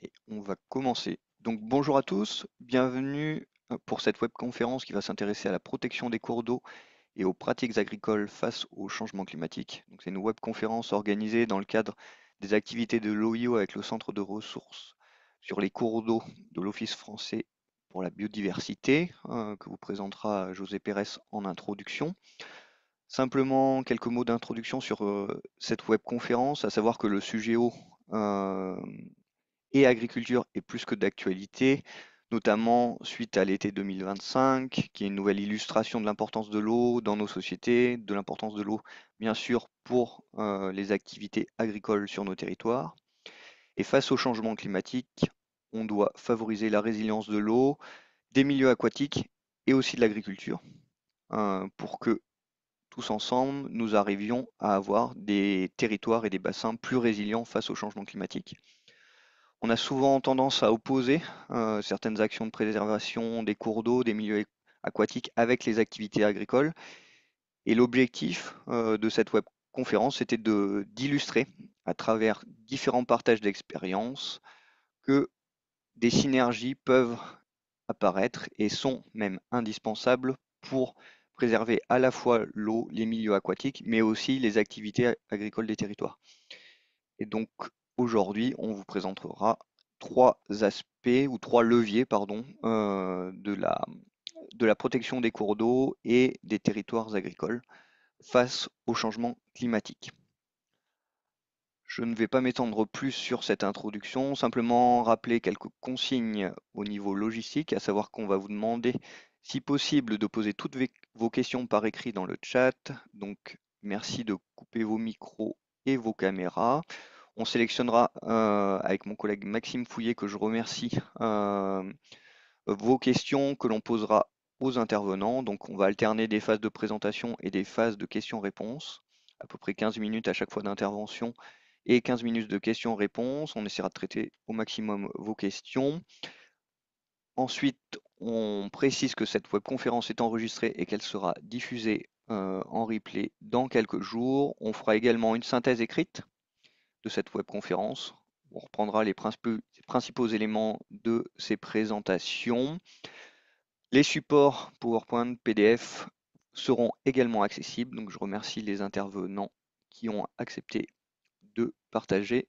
Et on va commencer. Donc bonjour à tous, bienvenue pour cette webconférence qui va s'intéresser à la protection des cours d'eau et aux pratiques agricoles face au changement climatique. Donc c'est une webconférence organisée dans le cadre des activités de l'OIO avec le Centre de ressources sur les cours d'eau de l'Office français pour la biodiversité, que vous présentera José Pérez en introduction. Simplement quelques mots d'introduction sur cette webconférence, à savoir que le sujet eau et agriculture est plus que d'actualité, notamment suite à l'été 2025, qui est une nouvelle illustration de l'importance de l'eau dans nos sociétés, de l'importance de l'eau, bien sûr, pour les activités agricoles sur nos territoires. Et face au changement climatique, on doit favoriser la résilience de l'eau, des milieux aquatiques et aussi de l'agriculture, pour que tous ensemble, nous arrivions à avoir des territoires et des bassins plus résilients face au changement climatique. On a souvent tendance à opposer certaines actions de préservation des cours d'eau, des milieux aquatiques avec les activités agricoles. Et l'objectif de cette web conférence, c'était d'illustrer à travers différents partages d'expériences que des synergies peuvent apparaître et sont même indispensables pour préserver à la fois l'eau, les milieux aquatiques, mais aussi les activités agricoles des territoires. Et donc aujourd'hui, on vous présentera trois aspects ou trois leviers, pardon, de la protection des cours d'eau et des territoires agricoles face au changement climatique. Je ne vais pas m'étendre plus sur cette introduction, simplement rappeler quelques consignes au niveau logistique, à savoir qu'on va vous demander, si possible, de poser toutes vos questions par écrit dans le chat. Donc merci de couper vos micros et vos caméras. On sélectionnera avec mon collègue Maxime Fouillet, que je remercie, vos questions que l'on posera aux intervenants. Donc on va alterner des phases de présentation et des phases de questions-réponses, à peu près 15 minutes à chaque fois d'intervention et 15 minutes de questions-réponses. On essaiera de traiter au maximum vos questions. Ensuite, on précise que cette webconférence est enregistrée et qu'elle sera diffusée en replay dans quelques jours. On fera également une synthèse écrite de cette webconférence. On reprendra les principaux éléments de ces présentations. Les supports PowerPoint, PDF seront également accessibles, donc je remercie les intervenants qui ont accepté de partager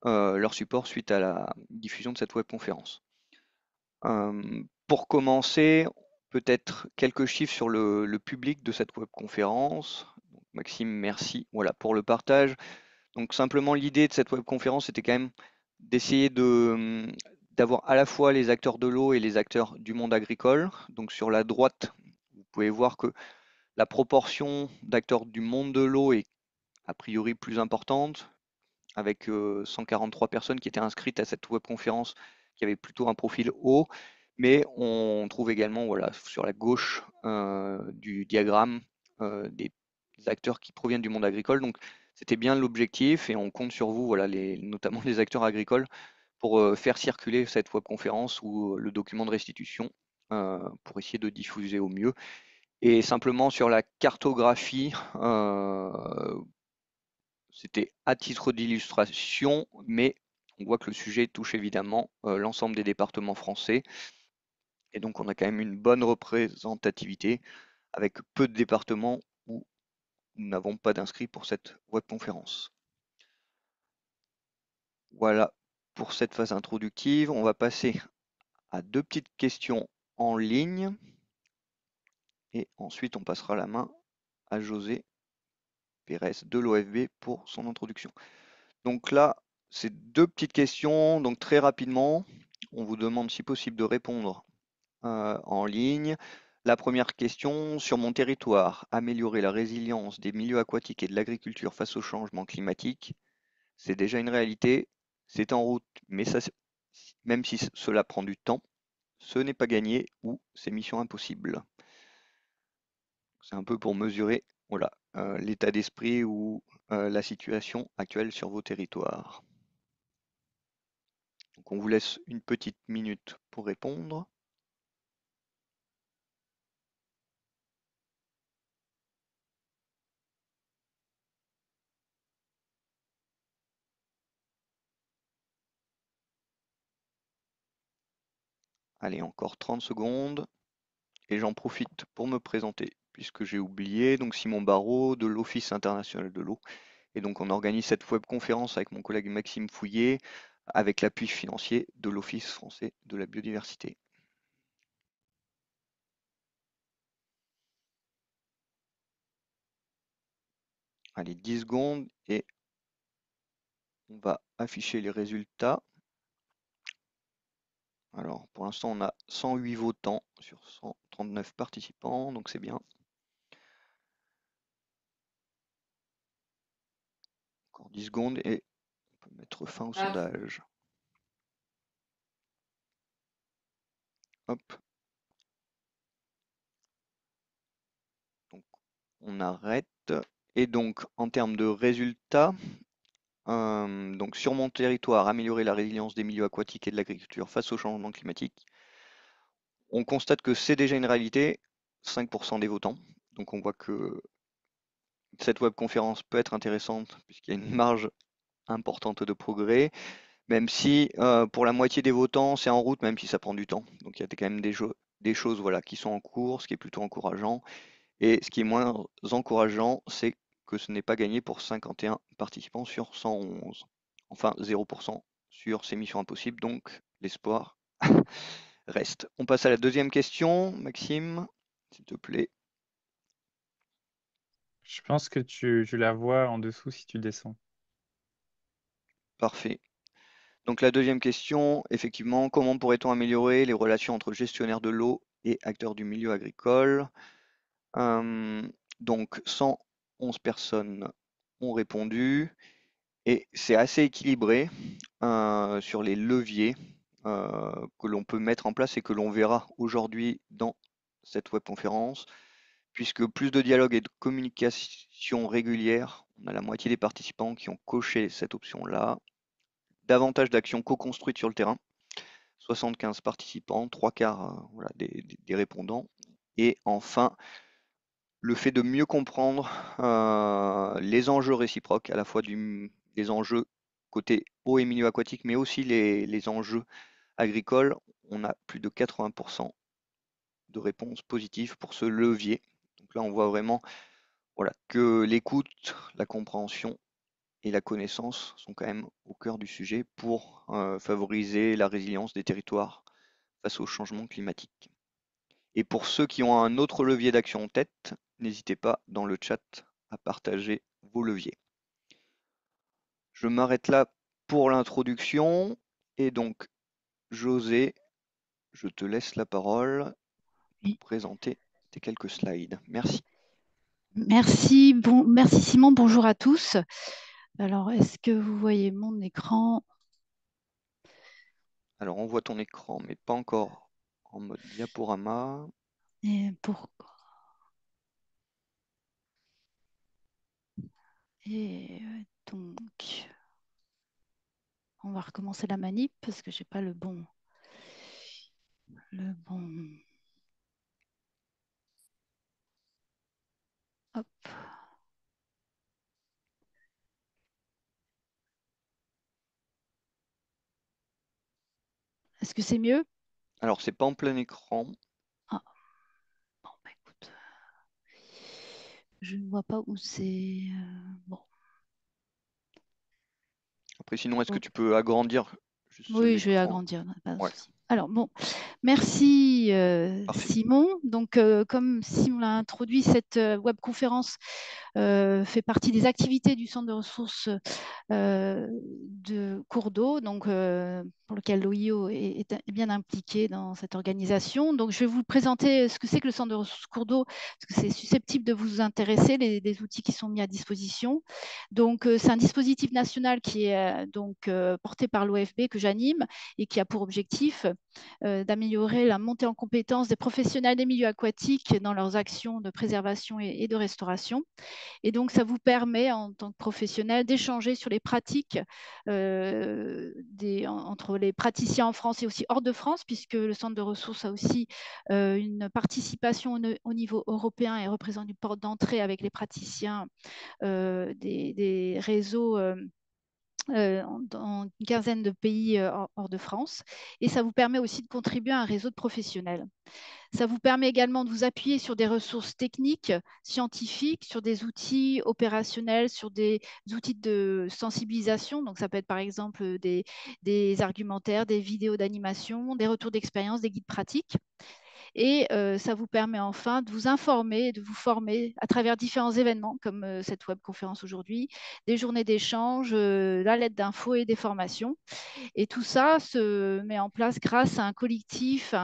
leur support suite à la diffusion de cette webconférence. Pour commencer, peut-être quelques chiffres sur le public de cette webconférence. Maxime, merci voilà, pour le partage. Donc simplement l'idée de cette webconférence était quand même d'essayer d'avoir à la fois les acteurs de l'eau et les acteurs du monde agricole. Donc sur la droite, vous pouvez voir que la proportion d'acteurs du monde de l'eau est a priori plus importante, avec 143 personnes qui étaient inscrites à cette webconférence, qui avaient plutôt un profil haut. Mais on trouve également voilà, sur la gauche du diagramme des acteurs qui proviennent du monde agricole. Donc c'était bien l'objectif et on compte sur vous, voilà, notamment les acteurs agricoles, pour faire circuler cette webconférence ou le document de restitution pour essayer de diffuser au mieux. Et simplement sur la cartographie, c'était à titre d'illustration, mais on voit que le sujet touche évidemment l'ensemble des départements français. Et donc on a quand même une bonne représentativité avec peu de départements où nous n'avons pas d'inscrits pour cette webconférence. Voilà pour cette phase introductive. On va passer à deux petites questions en ligne. Et ensuite, on passera la main à José Pérez de l'OFB pour son introduction. Donc là, c'est deux petites questions, donc très rapidement. On vous demande si possible de répondre en ligne. La première question, sur mon territoire, améliorer la résilience des milieux aquatiques et de l'agriculture face au changement climatique, c'est déjà une réalité, c'est en route, mais ça, même si cela prend du temps, ce n'est pas gagné ou c'est mission impossible. C'est un peu pour mesurer voilà, l'état d'esprit ou la situation actuelle sur vos territoires. Donc on vous laisse une petite minute pour répondre. Allez, encore 30 secondes. Et j'en profite pour me présenter, puisque j'ai oublié. Donc Simon Barraud de l'Office international de l'eau. Et donc on organise cette webconférence avec mon collègue Maxime Fouillet, avec l'appui financier de l'Office français de la biodiversité. Allez, 10 secondes et on va afficher les résultats. Alors, pour l'instant, on a 108 votants sur 139 participants, donc c'est bien. Encore 10 secondes et on peut mettre fin au sondage. Hop. Donc, on arrête. Et donc, en termes de résultats, donc sur mon territoire, améliorer la résilience des milieux aquatiques et de l'agriculture face au changement climatique. On constate que c'est déjà une réalité, 5% des votants. Donc on voit que cette webconférence peut être intéressante puisqu'il y a une marge importante de progrès, même si pour la moitié des votants, c'est en route, même si ça prend du temps. Donc il y a quand même des choses voilà, qui sont en cours, ce qui est plutôt encourageant. Et ce qui est moins encourageant, c'est que ce n'est pas gagné pour 51 participants sur 111. Enfin, 0% sur ces missions impossibles, donc l'espoir reste. On passe à la deuxième question, Maxime, s'il te plaît. Je pense que tu la vois en dessous si tu descends. Parfait. Donc la deuxième question, effectivement, comment pourrait-on améliorer les relations entre gestionnaires de l'eau et acteurs du milieu agricole? Donc 111 personnes ont répondu et c'est assez équilibré sur les leviers que l'on peut mettre en place et que l'on verra aujourd'hui dans cette webconférence, puisque plus de dialogue et de communication régulière, on a la moitié des participants qui ont coché cette option-là, davantage d'actions co-construites sur le terrain, 75 participants, trois quarts voilà, des répondants, et enfin le fait de mieux comprendre les enjeux réciproques, à la fois des enjeux côté eau et milieu aquatique, mais aussi les enjeux agricoles. On a plus de 80% de réponses positives pour ce levier. Donc là, on voit vraiment voilà, que l'écoute, la compréhension et la connaissance sont quand même au cœur du sujet pour favoriser la résilience des territoires face au changement climatique. Et pour ceux qui ont un autre levier d'action en tête, n'hésitez pas dans le chat à partager vos leviers. Je m'arrête là pour l'introduction et donc José, je te laisse la parole pour Oui. présenter tes quelques slides. Merci. Merci Simon, bonjour à tous. Alors, est-ce que vous voyez mon écran? Alors on voit ton écran, mais pas encore en mode diaporama. Et, pour... Et donc, on va recommencer la manip parce que j'ai pas le bon. Hop. Est-ce que c'est mieux? Alors c'est pas en plein écran. Ah, bon, bah, écoute, je ne vois pas où c'est. Bon, Après sinon, est-ce que oh, tu peux agrandir juste oui, je vais l'écran? agrandir, pas de Ouais, souci. Alors, bon, merci parfait. Simon. Donc, comme Simon l'a introduit, cette webconférence fait partie des activités du centre de ressources de cours d'eau, donc pour lequel l'OIO est bien impliqué dans cette organisation. Donc, je vais vous présenter ce que c'est que le centre de ressources cours d'eau, parce que c'est susceptible de vous intéresser, les outils qui sont mis à disposition. Donc, c'est un dispositif national qui est porté par l'OFB que j'anime et qui a pour objectif d'améliorer la montée en compétence des professionnels des milieux aquatiques dans leurs actions de préservation et de restauration. Et donc, ça vous permet, en tant que professionnel, d'échanger sur les pratiques entre les praticiens en France et aussi hors de France, puisque le centre de ressources a aussi une participation au niveau européen et représente une porte d'entrée avec les praticiens des réseaux dans une quinzaine de pays hors de France. Et ça vous permet aussi de contribuer à un réseau de professionnels. Ça vous permet également de vous appuyer sur des ressources techniques, scientifiques, sur des outils opérationnels, sur des outils de sensibilisation. Donc, ça peut être par exemple des argumentaires, des vidéos d'animation, des retours d'expérience, des guides pratiques. Et ça vous permet enfin de vous informer, de vous former à travers différents événements comme cette webconférence aujourd'hui, des journées d'échange, la lettre d'infos et des formations. Et tout ça se met en place grâce à un collectif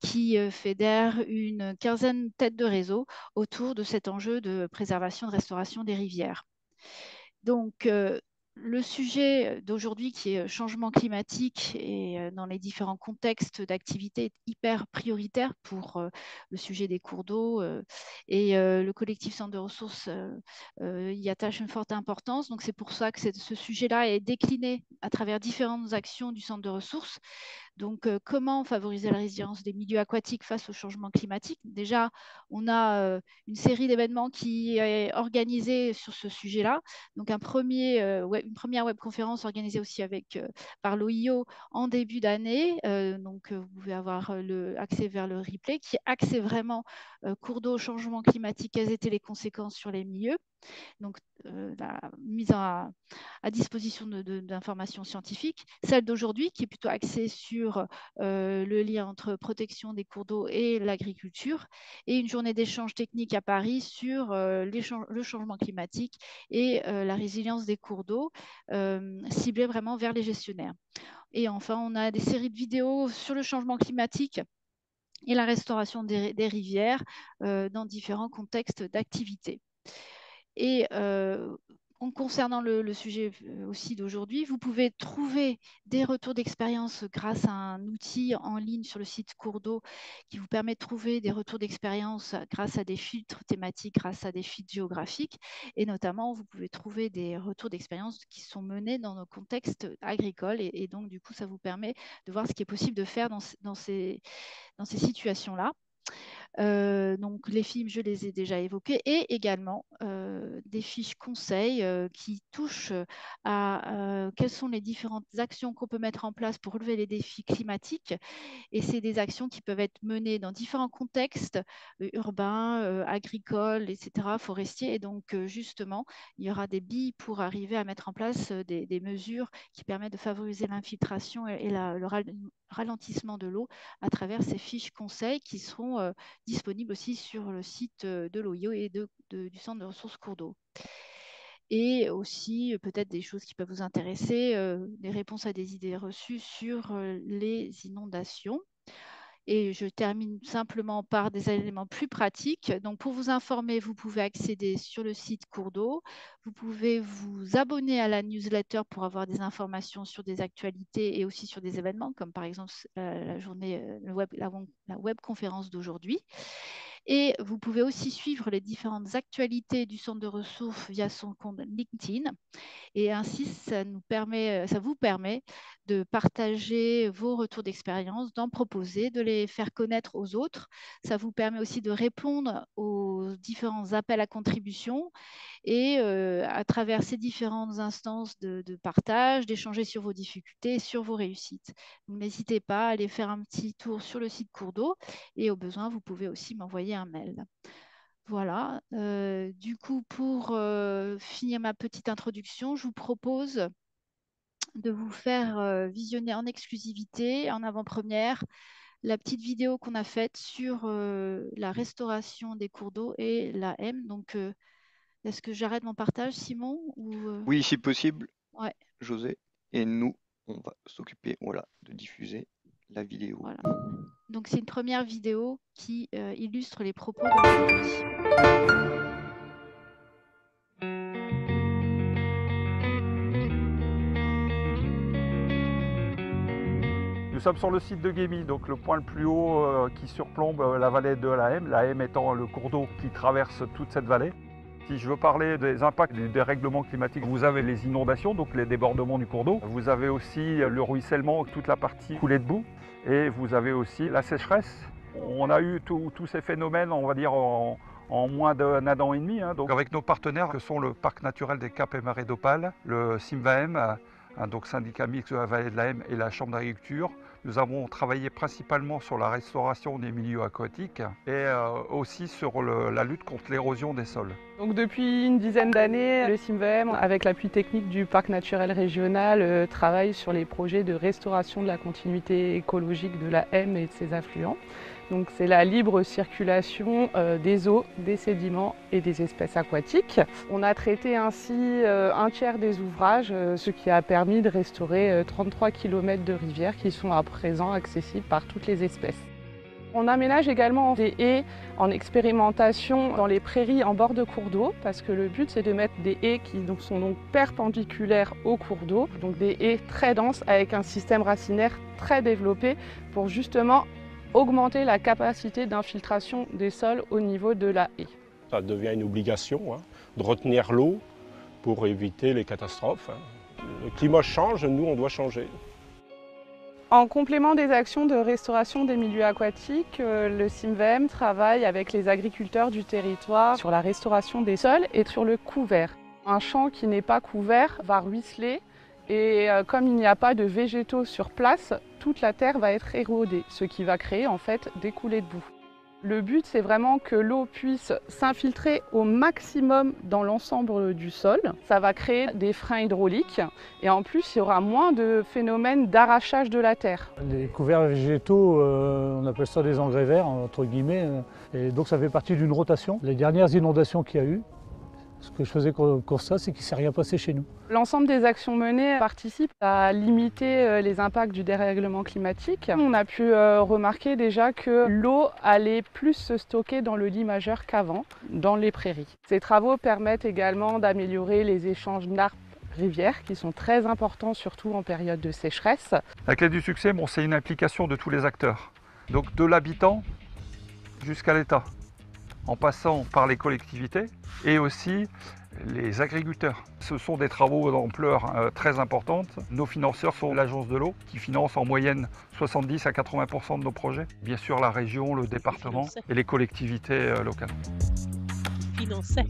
qui fédère une quinzaine de têtes de réseau autour de cet enjeu de préservation et de restauration des rivières. Donc, le sujet d'aujourd'hui qui est changement climatique et dans les différents contextes d'activité est hyper prioritaire pour le sujet des cours d'eau et le collectif Centre de ressources y attache une forte importance. Donc, c'est pour ça que ce sujet-là est décliné à travers différentes actions du Centre de ressources. Donc, comment favoriser la résilience des milieux aquatiques face au changement climatique? Déjà, on a une série d'événements qui est organisée sur ce sujet-là. Donc, une première webconférence organisée aussi par l'OIO en début d'année. Donc, vous pouvez avoir accès vers le replay qui est axé vraiment cours d'eau, changement climatique, quelles étaient les conséquences sur les milieux. Donc, la mise à disposition d'informations scientifiques. Celle d'aujourd'hui, qui est plutôt axée sur le lien entre protection des cours d'eau et l'agriculture. Et une journée d'échange technique à Paris sur le changement climatique et la résilience des cours d'eau, ciblée vraiment vers les gestionnaires. Et enfin, on a des séries de vidéos sur le changement climatique et la restauration des rivières dans différents contextes d'activité. Et en concernant le sujet aussi d'aujourd'hui, vous pouvez trouver des retours d'expérience grâce à un outil en ligne sur le site Cours d'eau qui vous permet de trouver des retours d'expérience grâce à des filtres thématiques, grâce à des filtres géographiques. Et notamment, vous pouvez trouver des retours d'expérience qui sont menés dans nos contextes agricoles. Et donc, du coup, ça vous permet de voir ce qui est possible de faire dans ces situations-là. Donc les films, je les ai déjà évoqués, et également des fiches conseils qui touchent à quelles sont les différentes actions qu'on peut mettre en place pour relever les défis climatiques. Et c'est des actions qui peuvent être menées dans différents contextes urbains, agricoles, etc., forestiers. Et donc, justement, il y aura des billes pour arriver à mettre en place des mesures qui permettent de favoriser l'infiltration et le ralentissement de l'eau à travers ces fiches conseils qui seront disponibles aussi sur le site de l'OIO et du Centre de ressources cours d'eau. Et aussi peut-être des choses qui peuvent vous intéresser, des réponses à des idées reçues sur les inondations. Et je termine simplement par des éléments plus pratiques. Donc, pour vous informer, vous pouvez accéder sur le site Cours d'eau. Vous pouvez vous abonner à la newsletter pour avoir des informations sur des actualités et aussi sur des événements, comme par exemple la journée, la webconférence d'aujourd'hui. Et vous pouvez aussi suivre les différentes actualités du centre de ressources via son compte LinkedIn. Et ainsi, ça vous permet de partager vos retours d'expérience, d'en proposer, de les faire connaître aux autres. Ça vous permet aussi de répondre aux différents appels à contribution et à travers ces différentes instances de partage, d'échanger sur vos difficultés et sur vos réussites. Donc, n'hésitez pas à aller faire un petit tour sur le site Cours d'eau et au besoin, vous pouvez aussi m'envoyer un mail. Voilà, du coup, pour finir ma petite introduction, je vous propose de vous faire visionner en exclusivité, en avant-première, la petite vidéo qu'on a faite sur la restauration des cours d'eau et la M. Donc, est-ce que j'arrête mon partage, Simon, ou Oui, si possible, Ouais, José. Et nous, on va s'occuper, voilà, de diffuser la vidéo. voilà. Donc, c'est une première vidéo qui illustre les propos d'aujourd'hui. Nous sommes sur le site de Guémy, donc le point le plus haut qui surplombe la vallée de la M étant le cours d'eau qui traverse toute cette vallée. Si je veux parler des impacts du dérèglement climatique, vous avez les inondations, donc les débordements du cours d'eau. Vous avez aussi le ruissellement, toute la partie coulée de boue. Et vous avez aussi la sécheresse. On a eu tous ces phénomènes, on va dire, en en moins d'un an et demi. Donc avec nos partenaires que sont le Parc naturel des Caps et Marais d'Opale, le CIMVAM, donc syndicat mixte de la vallée de la M et la Chambre d'agriculture. Nous avons travaillé principalement sur la restauration des milieux aquatiques et aussi sur la lutte contre l'érosion des sols. Donc depuis une dizaine d'années, le CIMVM, avec l'appui technique du Parc naturel régional, travaille sur les projets de restauration de la continuité écologique de la M et de ses affluents. Donc c'est la libre circulation des eaux, des sédiments et des espèces aquatiques. On a traité ainsi un tiers des ouvrages, ce qui a permis de restaurer 33 km de rivières qui sont à présent accessibles par toutes les espèces. On aménage également des haies en expérimentation dans les prairies en bord de cours d'eau, parce que le but c'est de mettre des haies qui sont donc perpendiculaires au cours d'eau, donc des haies très denses avec un système racinaire très développé pour justement augmenter la capacité d'infiltration des sols au niveau de la haie. Ça devient une obligation de retenir l'eau pour éviter les catastrophes. Le climat change, nous on doit changer. En complément des actions de restauration des milieux aquatiques, le CIMVM travaille avec les agriculteurs du territoire sur la restauration des sols et sur le couvert. Un champ qui n'est pas couvert va ruisseler et comme il n'y a pas de végétaux sur place, toute la terre va être érodée, ce qui va créer en fait des coulées de boue. Le but, c'est vraiment que l'eau puisse s'infiltrer au maximum dans l'ensemble du sol. Ça va créer des freins hydrauliques et en plus, il y aura moins de phénomènes d'arrachage de la terre. Les couverts végétaux, on appelle ça des engrais verts, entre guillemets. Et donc ça fait partie d'une rotation. Les dernières inondations qu'il y a eu, ce que je faisais constat, c'est qu'il ne s'est rien passé chez nous. L'ensemble des actions menées participent à limiter les impacts du dérèglement climatique. On a pu remarquer déjà que l'eau allait plus se stocker dans le lit majeur qu'avant, dans les prairies. Ces travaux permettent également d'améliorer les échanges nappes-rivières qui sont très importants, surtout en période de sécheresse. La clé du succès, c'est une implication de tous les acteurs. Donc de l'habitant jusqu'à l'État, en passant par les collectivités et aussi les agriculteurs. Ce sont des travaux d'ampleur très importante. Nos financeurs sont l'Agence de l'eau qui finance en moyenne 70 à 80% de nos projets. Bien sûr la région, le département et les collectivités locales. Finançait.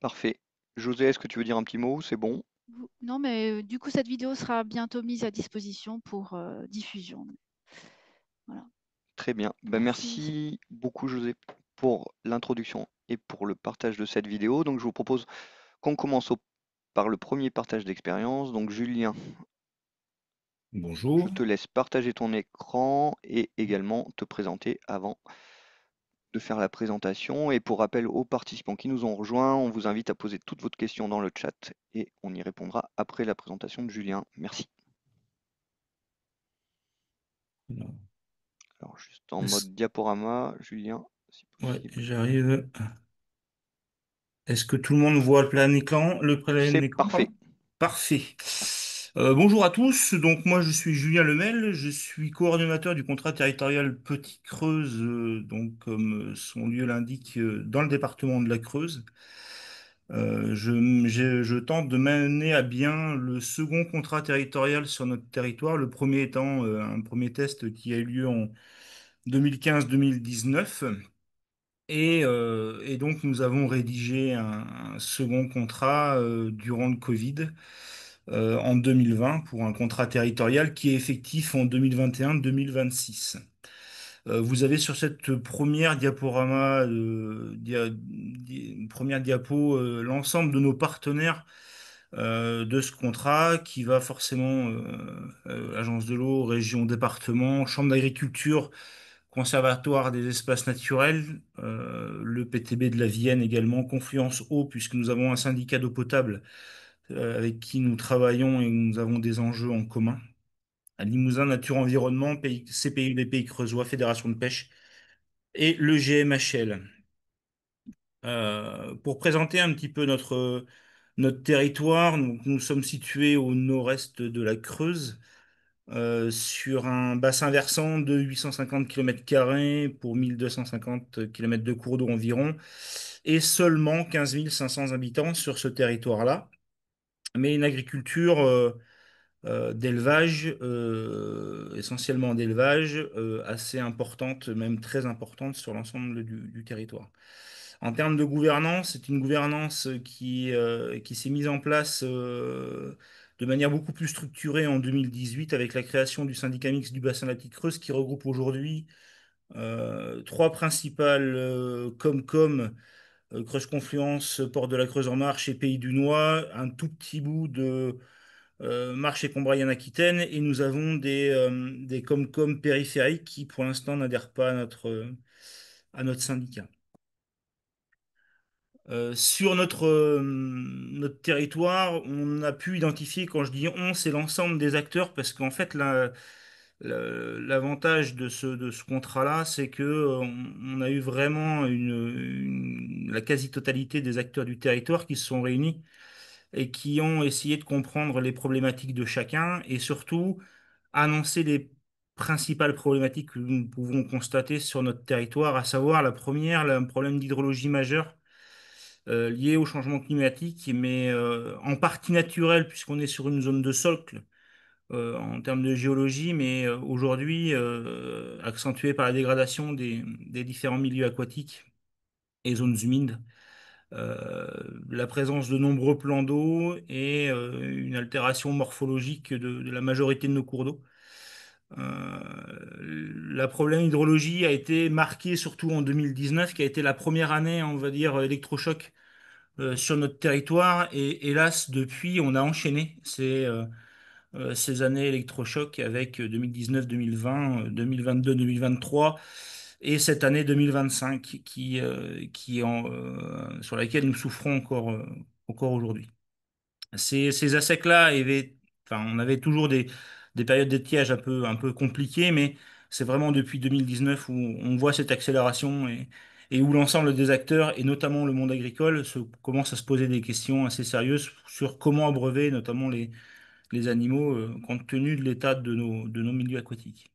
Parfait. José, est-ce que tu veux dire un petit mot? C'est bon? Non, mais du coup, cette vidéo sera bientôt mise à disposition pour diffusion. Voilà. Très bien. Merci beaucoup, José, pour l'introduction et pour le partage de cette vidéo. Donc, je vous propose qu'on commence par le premier partage d'expérience. Donc, Julien, Bonjour. je te laisse partager ton écran et également te présenter avant de faire la présentation. Et pour rappel aux participants qui nous ont rejoints, on vous invite à poser toutes vos questions dans le chat et on y répondra après la présentation de Julien. Merci. Alors, juste en mode diaporama, Julien, si Ouais, possible. j'arrive. Est-ce que tout le monde voit le plein écran? C'est parfait. Parfait. Bonjour à tous. Donc moi je suis Julien Lemel, je suis coordonnateur du contrat territorial Petite Creuse, donc comme son lieu l'indique, dans le département de la Creuse. Je tente de mener à bien le second contrat territorial sur notre territoire, le premier étant un premier test qui a eu lieu en 2015-2019. Et donc, nous avons rédigé un second contrat durant le Covid en 2020 pour un contrat territorial qui est effectif en 2021-2026. Vous avez sur cette première diaporama, première diapo, l'ensemble de nos partenaires de ce contrat qui va forcément Agence de l'eau, région, département, Chambre d'agriculture, Conservatoire des espaces naturels, le PTB de la Vienne également, Confluence Eau, puisque nous avons un syndicat d'eau potable avec qui nous travaillons et nous avons des enjeux en commun. À Limousin, Nature Environnement, CPU des Pays Creusois, Fédération de pêche et le GMHL. Pour présenter un petit peu notre territoire, nous sommes situés au nord-est de la Creuse, sur un bassin versant de 850 km² pour 1250 km de cours d'eau environ, et seulement 15 500 habitants sur ce territoire-là, mais une agriculture d'élevage, essentiellement d'élevage, assez importante, même très importante sur l'ensemble du territoire. En termes de gouvernance, c'est une gouvernance qui s'est mise en place de manière beaucoup plus structurée en 2018 avec la création du syndicat mixte du bassin de la Petite Creuse qui regroupe aujourd'hui trois principales Comcom, Creuse Confluence, Porte de la Creuse en Marche et Pays du Noix, un tout petit bout de Marche et Combrailles en Aquitaine, et nous avons des Comcom périphériques qui pour l'instant n'adhèrent pas à notre syndicat. Sur notre territoire, on a pu identifier, quand je dis on, c'est l'ensemble des acteurs, parce qu'en fait, l'avantage de ce contrat-là, c'est que on a eu vraiment la quasi-totalité des acteurs du territoire qui se sont réunis et qui ont essayé de comprendre les problématiques de chacun et surtout annoncer les principales problématiques que nous pouvons constater sur notre territoire, à savoir la première, le problème d'hydrologie majeur lié au changement climatique, mais en partie naturel, puisqu'on est sur une zone de socle en termes de géologie, mais aujourd'hui accentuée par la dégradation des différents milieux aquatiques et zones humides. Euh, la présence de nombreux plans d'eau et une altération morphologique de la majorité de nos cours d'eau. La problème hydrologie a été marquée surtout en 2019, qui a été la première année, on va dire, électrochoc sur notre territoire. Et hélas, depuis, on a enchaîné ces années électrochocs avec 2019, 2020, 2022, 2023 et cette année 2025 sur laquelle nous souffrons encore aujourd'hui. Ces ASEC-là, enfin, on avait toujours des périodes d'étiage un peu compliquées, mais c'est vraiment depuis 2019 où on voit cette accélération et où l'ensemble des acteurs, et notamment le monde agricole, commence à se poser des questions assez sérieuses sur comment abreuver notamment les animaux compte tenu de l'état de nos milieux aquatiques.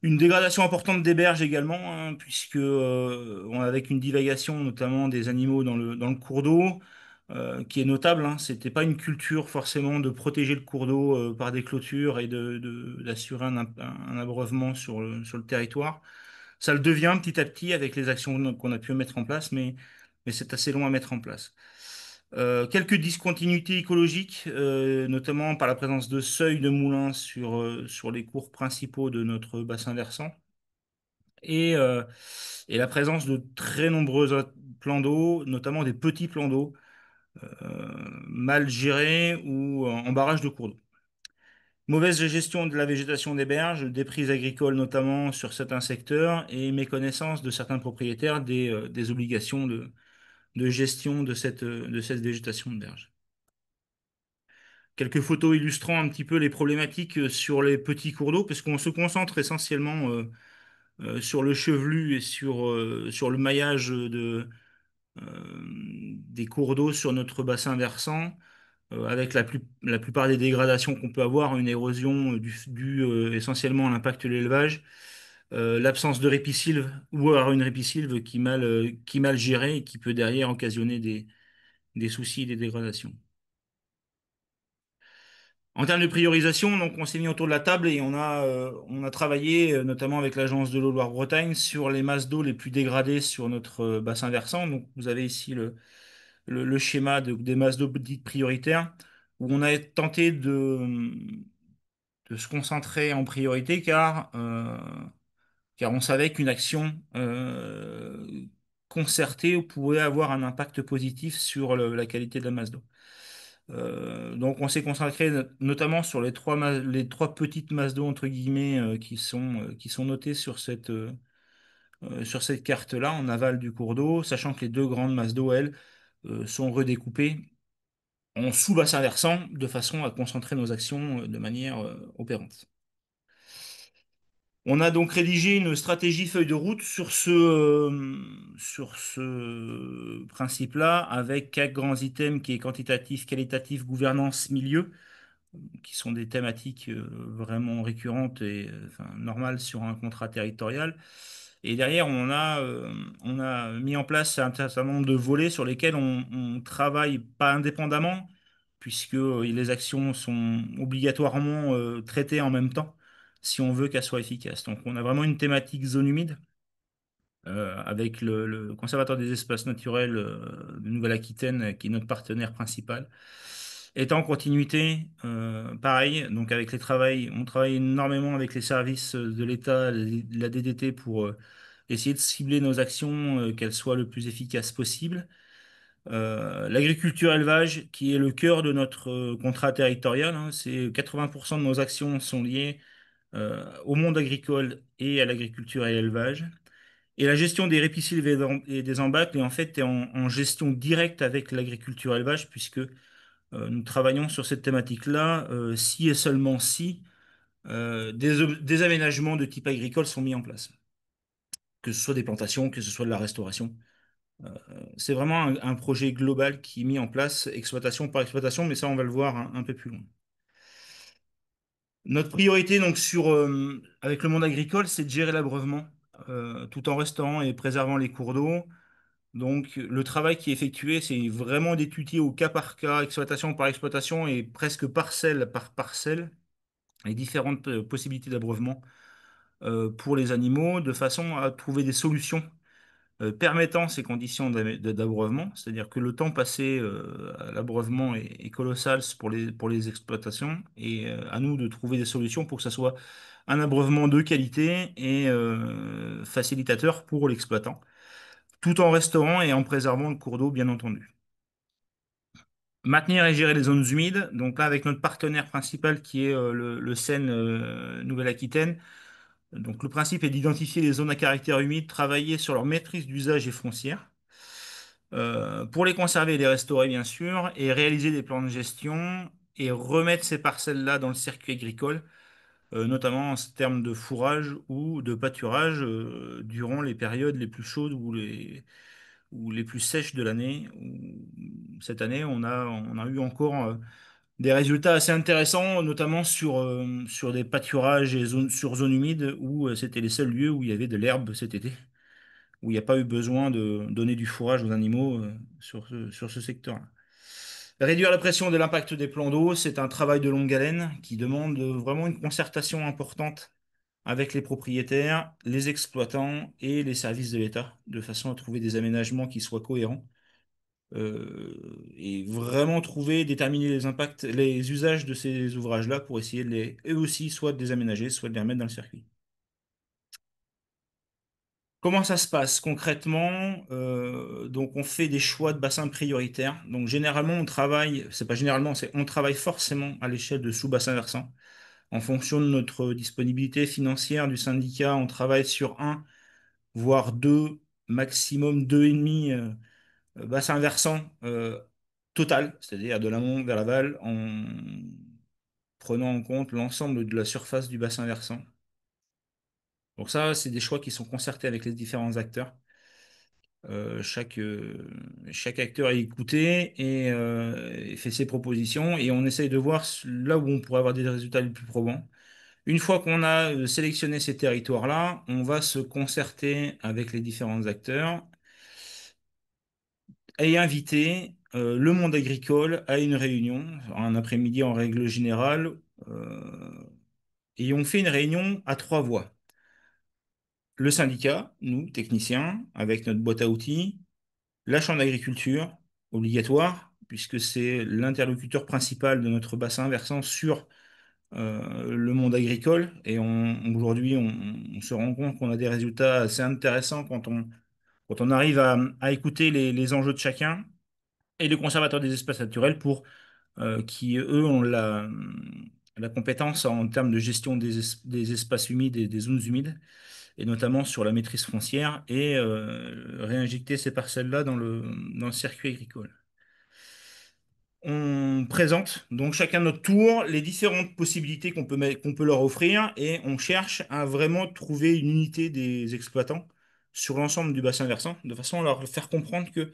Une dégradation importante des berges également, hein, puisque avec une divagation notamment des animaux dans le cours d'eau, qui est notable. Hein. C'était pas une culture forcément de protéger le cours d'eau par des clôtures et d'assurer un abreuvement sur le territoire. Ça le devient petit à petit avec les actions qu'on a pu mettre en place, mais c'est assez long à mettre en place. Quelques discontinuités écologiques, notamment par la présence de seuils de moulins sur les cours principaux de notre bassin versant et, euh, et la présence de très nombreux plans d'eau, notamment des petits plans d'eau mal gérés ou en barrage de cours d'eau. Mauvaise gestion de la végétation des berges, des prises agricoles notamment sur certains secteurs et méconnaissance de certains propriétaires des obligations de gestion de cette végétation de berge. Quelques photos illustrant un petit peu les problématiques sur les petits cours d'eau, parce qu'on se concentre essentiellement sur le chevelu et sur le maillage des cours d'eau sur notre bassin versant, avec la plupart des dégradations qu'on peut avoir, une érosion due essentiellement à l'impact de l'élevage, l'absence de ripisylve ou alors une ripisylve qui mal gérée et qui peut derrière occasionner des soucis et des dégradations. En termes de priorisation, donc on s'est mis autour de la table et on a travaillé notamment avec l'Agence de l'eau Loire-Bretagne sur les masses d'eau les plus dégradées sur notre bassin versant. Donc vous avez ici le schéma des masses d'eau dites prioritaires où on a tenté de se concentrer en priorité car on savait qu'une action concertée pouvait avoir un impact positif sur la qualité de la masse d'eau. Donc on s'est concentré notamment sur les trois petites masses d'eau entre guillemets qui sont notées sur cette carte-là en aval du cours d'eau, sachant que les deux grandes masses d'eau, elles, sont redécoupées en sous-bassin versant de façon à concentrer nos actions de manière opérante. On a donc rédigé une stratégie feuille de route sur ce principe-là, avec quatre grands items qui est quantitatif, qualitatif, gouvernance, milieu, qui sont des thématiques vraiment récurrentes et enfin, normales sur un contrat territorial. Et derrière, on a mis en place un certain nombre de volets sur lesquels on travaille pas indépendamment, puisque les actions sont obligatoirement traitées en même temps si on veut qu'elles soient efficaces. Donc on a vraiment une thématique zone humide avec le conservateur des espaces naturels de Nouvelle-Aquitaine, qui est notre partenaire principal. Étant en continuité, pareil, donc avec les travails, on travaille énormément avec les services de l'État, la DDT, pour essayer de cibler nos actions, qu'elles soient le plus efficaces possible. L'agriculture-élevage, qui est le cœur de notre contrat territorial, hein, c'est 80% de nos actions sont liées au monde agricole et à l'agriculture et l'élevage. Et la gestion des répiscives et des embâcles est en fait en gestion directe avec l'agriculture élevage, puisque nous travaillons sur cette thématique-là si et seulement si des aménagements de type agricole sont mis en place, que ce soit des plantations, que ce soit de la restauration. C'est vraiment un projet global qui est mis en place, exploitation par exploitation, mais ça, on va le voir un peu plus loin. Notre priorité donc avec le monde agricole, c'est de gérer l'abreuvement tout en restaurant et préservant les cours d'eau. Donc le travail qui est effectué, c'est vraiment d'étudier au cas par cas, exploitation par exploitation et presque parcelle par parcelle, les différentes possibilités d'abreuvement pour les animaux, de façon à trouver des solutions permettant ces conditions d'abreuvement, c'est-à-dire que le temps passé à l'abreuvement est colossal pour les exploitations, et à nous de trouver des solutions pour que ça soit un abreuvement de qualité et facilitateur pour l'exploitant, tout en restaurant et en préservant le cours d'eau, bien entendu. Maintenir et gérer les zones humides, donc là avec notre partenaire principal qui est le SEN Nouvelle-Aquitaine. Donc le principe est d'identifier les zones à caractère humide, travailler sur leur maîtrise d'usage et foncière, pour les conserver et les restaurer bien sûr, et réaliser des plans de gestion et remettre ces parcelles-là dans le circuit agricole, notamment en termes de fourrage ou de pâturage durant les périodes les plus chaudes ou les plus sèches de l'année. Cette année, on a eu encore des résultats assez intéressants, notamment sur des pâturages et sur zones humides où c'était les seuls lieux où il y avait de l'herbe cet été, où il n'y a pas eu besoin de donner du fourrage aux animaux sur ce secteur-là. Réduire la pression de l'impact des plans d'eau, c'est un travail de longue haleine qui demande vraiment une concertation importante avec les propriétaires, les exploitants et les services de l'État, de façon à trouver des aménagements qui soient cohérents et vraiment trouver, déterminer les impacts, les usages de ces ouvrages-là pour essayer eux aussi, soit de les aménager, soit de les remettre dans le circuit. Comment ça se passe concrètement? Donc, on fait des choix de bassins prioritaires. Donc, généralement, on travaille, c'est pas généralement, c'est on travaille forcément à l'échelle de sous-bassins versants. En fonction de notre disponibilité financière du syndicat, on travaille sur un, voire deux, maximum deux et demi bassins versants total, c'est-à-dire de l'amont vers l'aval, en prenant en compte l'ensemble de la surface du bassin versant. Donc ça, c'est des choix qui sont concertés avec les différents acteurs. Chaque acteur est écouté et fait ses propositions, et on essaye de voir là où on pourrait avoir des résultats les plus probants. Une fois qu'on a sélectionné ces territoires-là, on va se concerter avec les différents acteurs et inviter le monde agricole à une réunion, un après-midi en règle générale, et on fait une réunion à trois voix. Le syndicat, nous, techniciens, avec notre boîte à outils, la chambre d'agriculture, obligatoire, puisque c'est l'interlocuteur principal de notre bassin versant sur le monde agricole. Et aujourd'hui, on se rend compte qu'on a des résultats assez intéressants quand on arrive à écouter les enjeux de chacun, et les conservateurs des espaces naturels qui, eux, ont la compétence en termes de gestion des espaces humides et des zones humides, et notamment sur la maîtrise foncière, et réinjecter ces parcelles-là dans le circuit agricole. On présente donc chacun notre tour les différentes possibilités qu'on peut leur offrir, et on cherche à vraiment trouver une unité des exploitants sur l'ensemble du bassin versant, de façon à leur faire comprendre que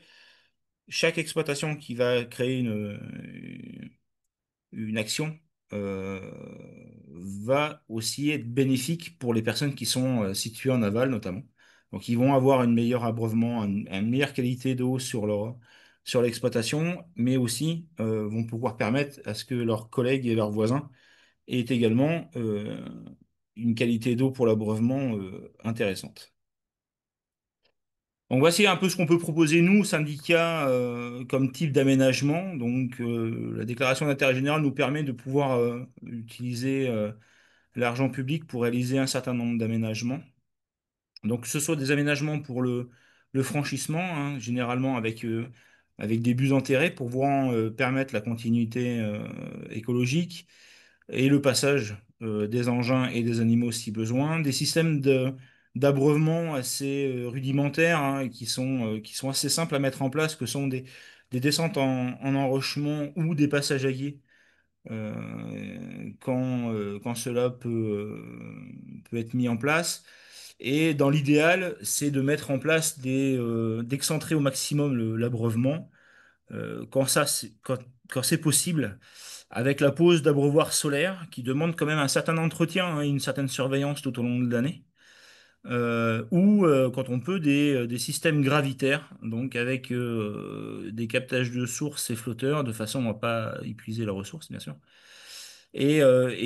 chaque exploitation qui va créer une action euh, va aussi être bénéfique pour les personnes qui sont situées en aval notamment. Donc ils vont avoir une meilleure abreuvement, une meilleure qualité d'eau sur l'exploitation, mais aussi vont pouvoir permettre à ce que leurs collègues et leurs voisins aient également une qualité d'eau pour l'abreuvement intéressante. Donc voici un peu ce qu'on peut proposer nous, syndicats, comme type d'aménagement. Donc la déclaration d'intérêt général nous permet de pouvoir utiliser l'argent public pour réaliser un certain nombre d'aménagements. Donc que ce soit des aménagements pour le franchissement, hein, généralement avec des buts enterrés pour pouvoir permettre la continuité écologique et le passage des engins et des animaux si besoin, des systèmes d'abreuvement assez rudimentaires, hein, qui sont assez simples à mettre en place, que sont des descentes en enrochement ou des passages à gué, quand cela peut être mis en place. Et dans l'idéal, c'est de mettre en place d'excentrer au maximum l'abreuvement, quand c'est possible, avec la pose d'abreuvoirs solaires qui demande quand même un certain entretien, hein, et une certaine surveillance tout au long de l'année. Ou quand on peut des systèmes gravitaires, donc avec des captages de sources et flotteurs, de façon à ne pas épuiser la ressource, bien sûr, et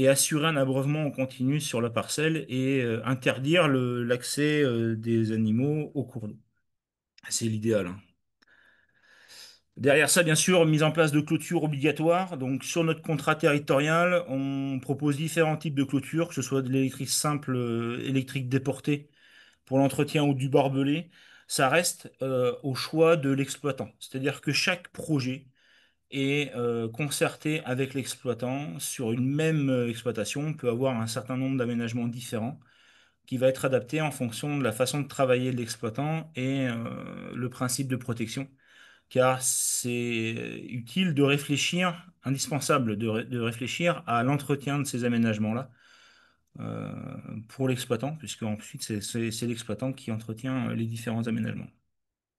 assurer un abreuvement en continu sur la parcelle et interdire l'accès des animaux au cours d'eau. C'est l'idéal, hein. Derrière ça, bien sûr, mise en place de clôtures obligatoires. Donc, sur notre contrat territorial, on propose différents types de clôtures, que ce soit de l'électrique simple, électrique déportée pour l'entretien ou du barbelé. Ça reste au choix de l'exploitant. C'est-à-dire que chaque projet est concerté avec l'exploitant sur une même exploitation. On peut avoir un certain nombre d'aménagements différents qui va être adapté en fonction de la façon de travailler de l'exploitant et le principe de protection, car c'est utile de réfléchir, indispensable de réfléchir à l'entretien de ces aménagements-là euh, pour l'exploitant, puisque ensuite c'est l'exploitant qui entretient les différents aménagements.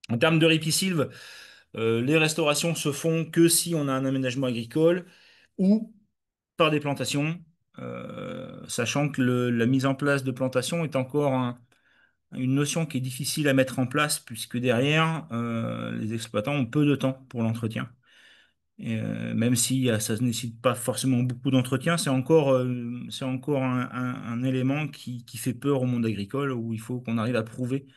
En termes de ripisylve, les restaurations se font que si on a un aménagement agricole ou par des plantations, sachant que la mise en place de plantations est encore une notion qui est difficile à mettre en place, puisque derrière, les exploitants ont peu de temps pour l'entretien. Et, même si ça ne nécessite pas forcément beaucoup d'entretien, c'est encore un élément qui fait peur au monde agricole, où il faut qu'on arrive à prouver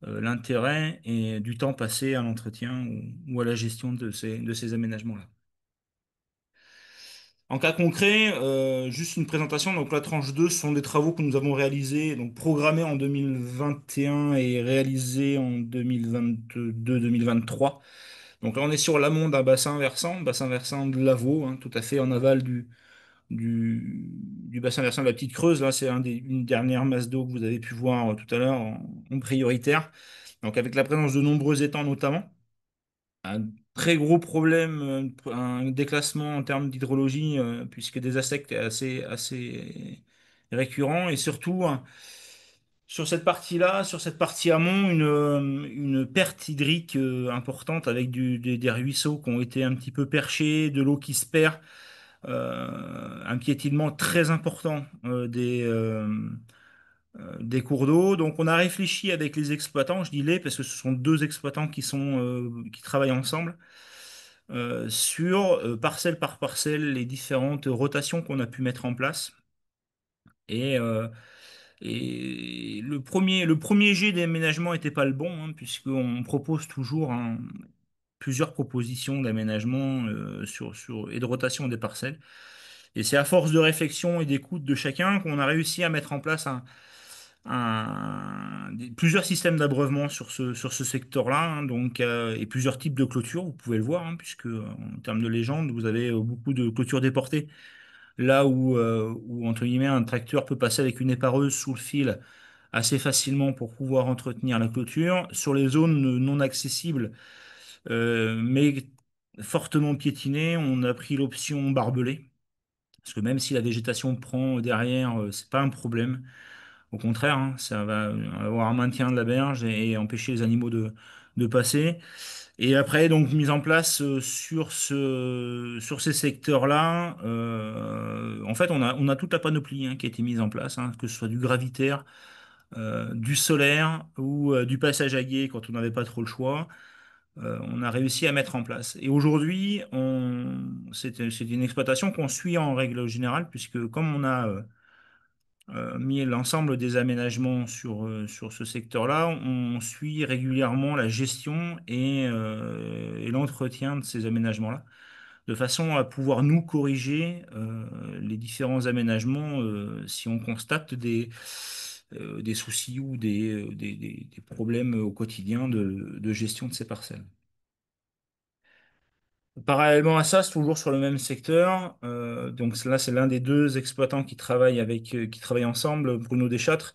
l'intérêt et du temps passé à l'entretien ou à la gestion de ces aménagements-là. En cas concret, juste une présentation. Donc la tranche 2, ce sont des travaux que nous avons réalisés, donc programmés en 2021 et réalisés en 2022-2023. Donc là, on est sur l'amont d'un bassin versant de Lavaux, hein, tout à fait en aval du bassin versant de la Petite Creuse. Là, c'est une dernière masse d'eau que vous avez pu voir tout à l'heure en prioritaire. Donc avec la présence de nombreux étangs notamment. Un très gros problème, un déclassement en termes d'hydrologie, puisque des insectes est assez récurrent. Et surtout, hein, sur cette partie-là, sur cette partie amont, une perte hydrique importante avec des ruisseaux qui ont été un petit peu perchés, de l'eau qui se perd, un piétinement très important des cours d'eau. Donc on a réfléchi avec les exploitants, je dis les parce que ce sont deux exploitants qui travaillent ensemble, sur parcelle par parcelle les différentes rotations qu'on a pu mettre en place. Et, euh, et le premier jet d'aménagement n'était pas le bon, hein, puisqu'on propose toujours plusieurs propositions d'aménagement et de rotation des parcelles. Et c'est à force de réflexion et d'écoute de chacun qu'on a réussi à mettre en place plusieurs systèmes d'abreuvement sur ce secteur-là, hein, donc, et plusieurs types de clôtures, vous pouvez le voir, hein, puisque en termes de légende, vous avez beaucoup de clôtures déportées, là où, entre guillemets, un tracteur peut passer avec une épareuse sous le fil assez facilement pour pouvoir entretenir la clôture. Sur les zones non accessibles, mais fortement piétinées, on a pris l'option barbelée, parce que même si la végétation prend derrière, c'est pas un problème. Au contraire, hein, ça va avoir un maintien de la berge et empêcher les animaux de passer. Et après, donc, mise en place sur ces secteurs-là, en fait, on a toute la panoplie hein, qui a été mise en place, hein, que ce soit du gravitaire, du solaire ou du passage à gué quand on n'avait pas trop le choix. On a réussi à mettre en place. Et aujourd'hui, c'est une exploitation qu'on suit en règle générale, puisque comme on a mis l'ensemble des aménagements sur ce secteur-là, on suit régulièrement la gestion et l'entretien de ces aménagements-là, de façon à pouvoir nous corriger les différents aménagements si on constate des soucis ou des problèmes au quotidien de gestion de ces parcelles. Parallèlement à ça, c'est toujours sur le même secteur. Donc là, c'est l'un des deux exploitants qui travaillent ensemble, Bruno Deschâtres,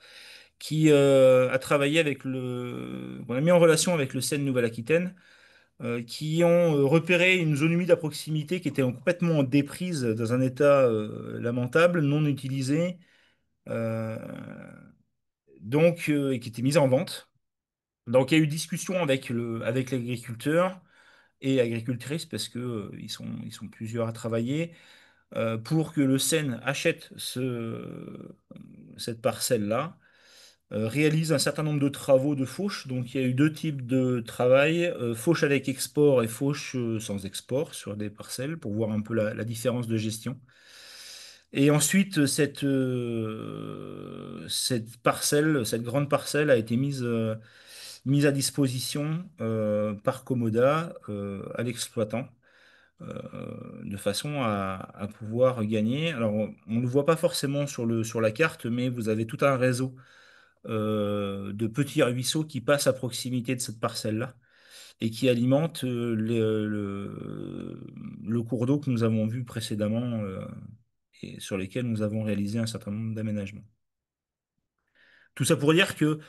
qui a travaillé on a mis en relation avec le CEN Nouvelle-Aquitaine, qui ont repéré une zone humide à proximité qui était complètement en déprise, dans un état lamentable, non utilisé, euh, et qui était mise en vente. Donc il y a eu discussion avec l'agriculteur et agricultrice parce que ils sont plusieurs à travailler pour que le SEN achète cette parcelle-là, réalise un certain nombre de travaux de fauche. Donc il y a eu deux types de travail, fauche avec export et fauche sans export sur des parcelles pour voir un peu la différence de gestion. Et ensuite, cette parcelle, cette grande parcelle a été mise à disposition par Comoda à l'exploitant de façon à pouvoir gagner. Alors, on ne le voit pas forcément sur la carte, mais vous avez tout un réseau de petits ruisseaux qui passent à proximité de cette parcelle-là et qui alimentent le cours d'eau que nous avons vu précédemment et sur lesquels nous avons réalisé un certain nombre d'aménagements. Tout ça pour dire que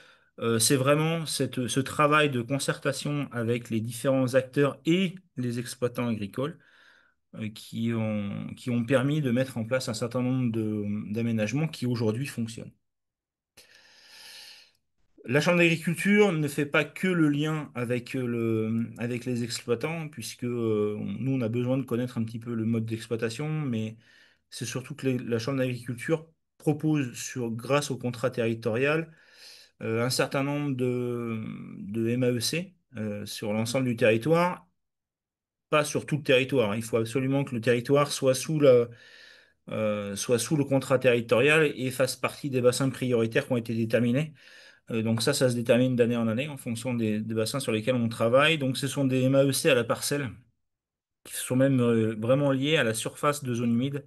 c'est vraiment ce travail de concertation avec les différents acteurs et les exploitants agricoles qui ont permis de mettre en place un certain nombre d'aménagements qui aujourd'hui fonctionnent. La Chambre d'agriculture ne fait pas que le lien avec les exploitants, puisque nous, on a besoin de connaître un petit peu le mode d'exploitation, mais c'est surtout que la Chambre d'agriculture propose, grâce au contrat territorial, un certain nombre de MAEC sur l'ensemble du territoire, pas sur tout le territoire, hein. Il faut absolument que le territoire soit sous le contrat territorial et fasse partie des bassins prioritaires qui ont été déterminés. Donc ça se détermine d'année en année en fonction des bassins sur lesquels on travaille. Donc ce sont des MAEC à la parcelle qui sont même vraiment liés à la surface de zone humide,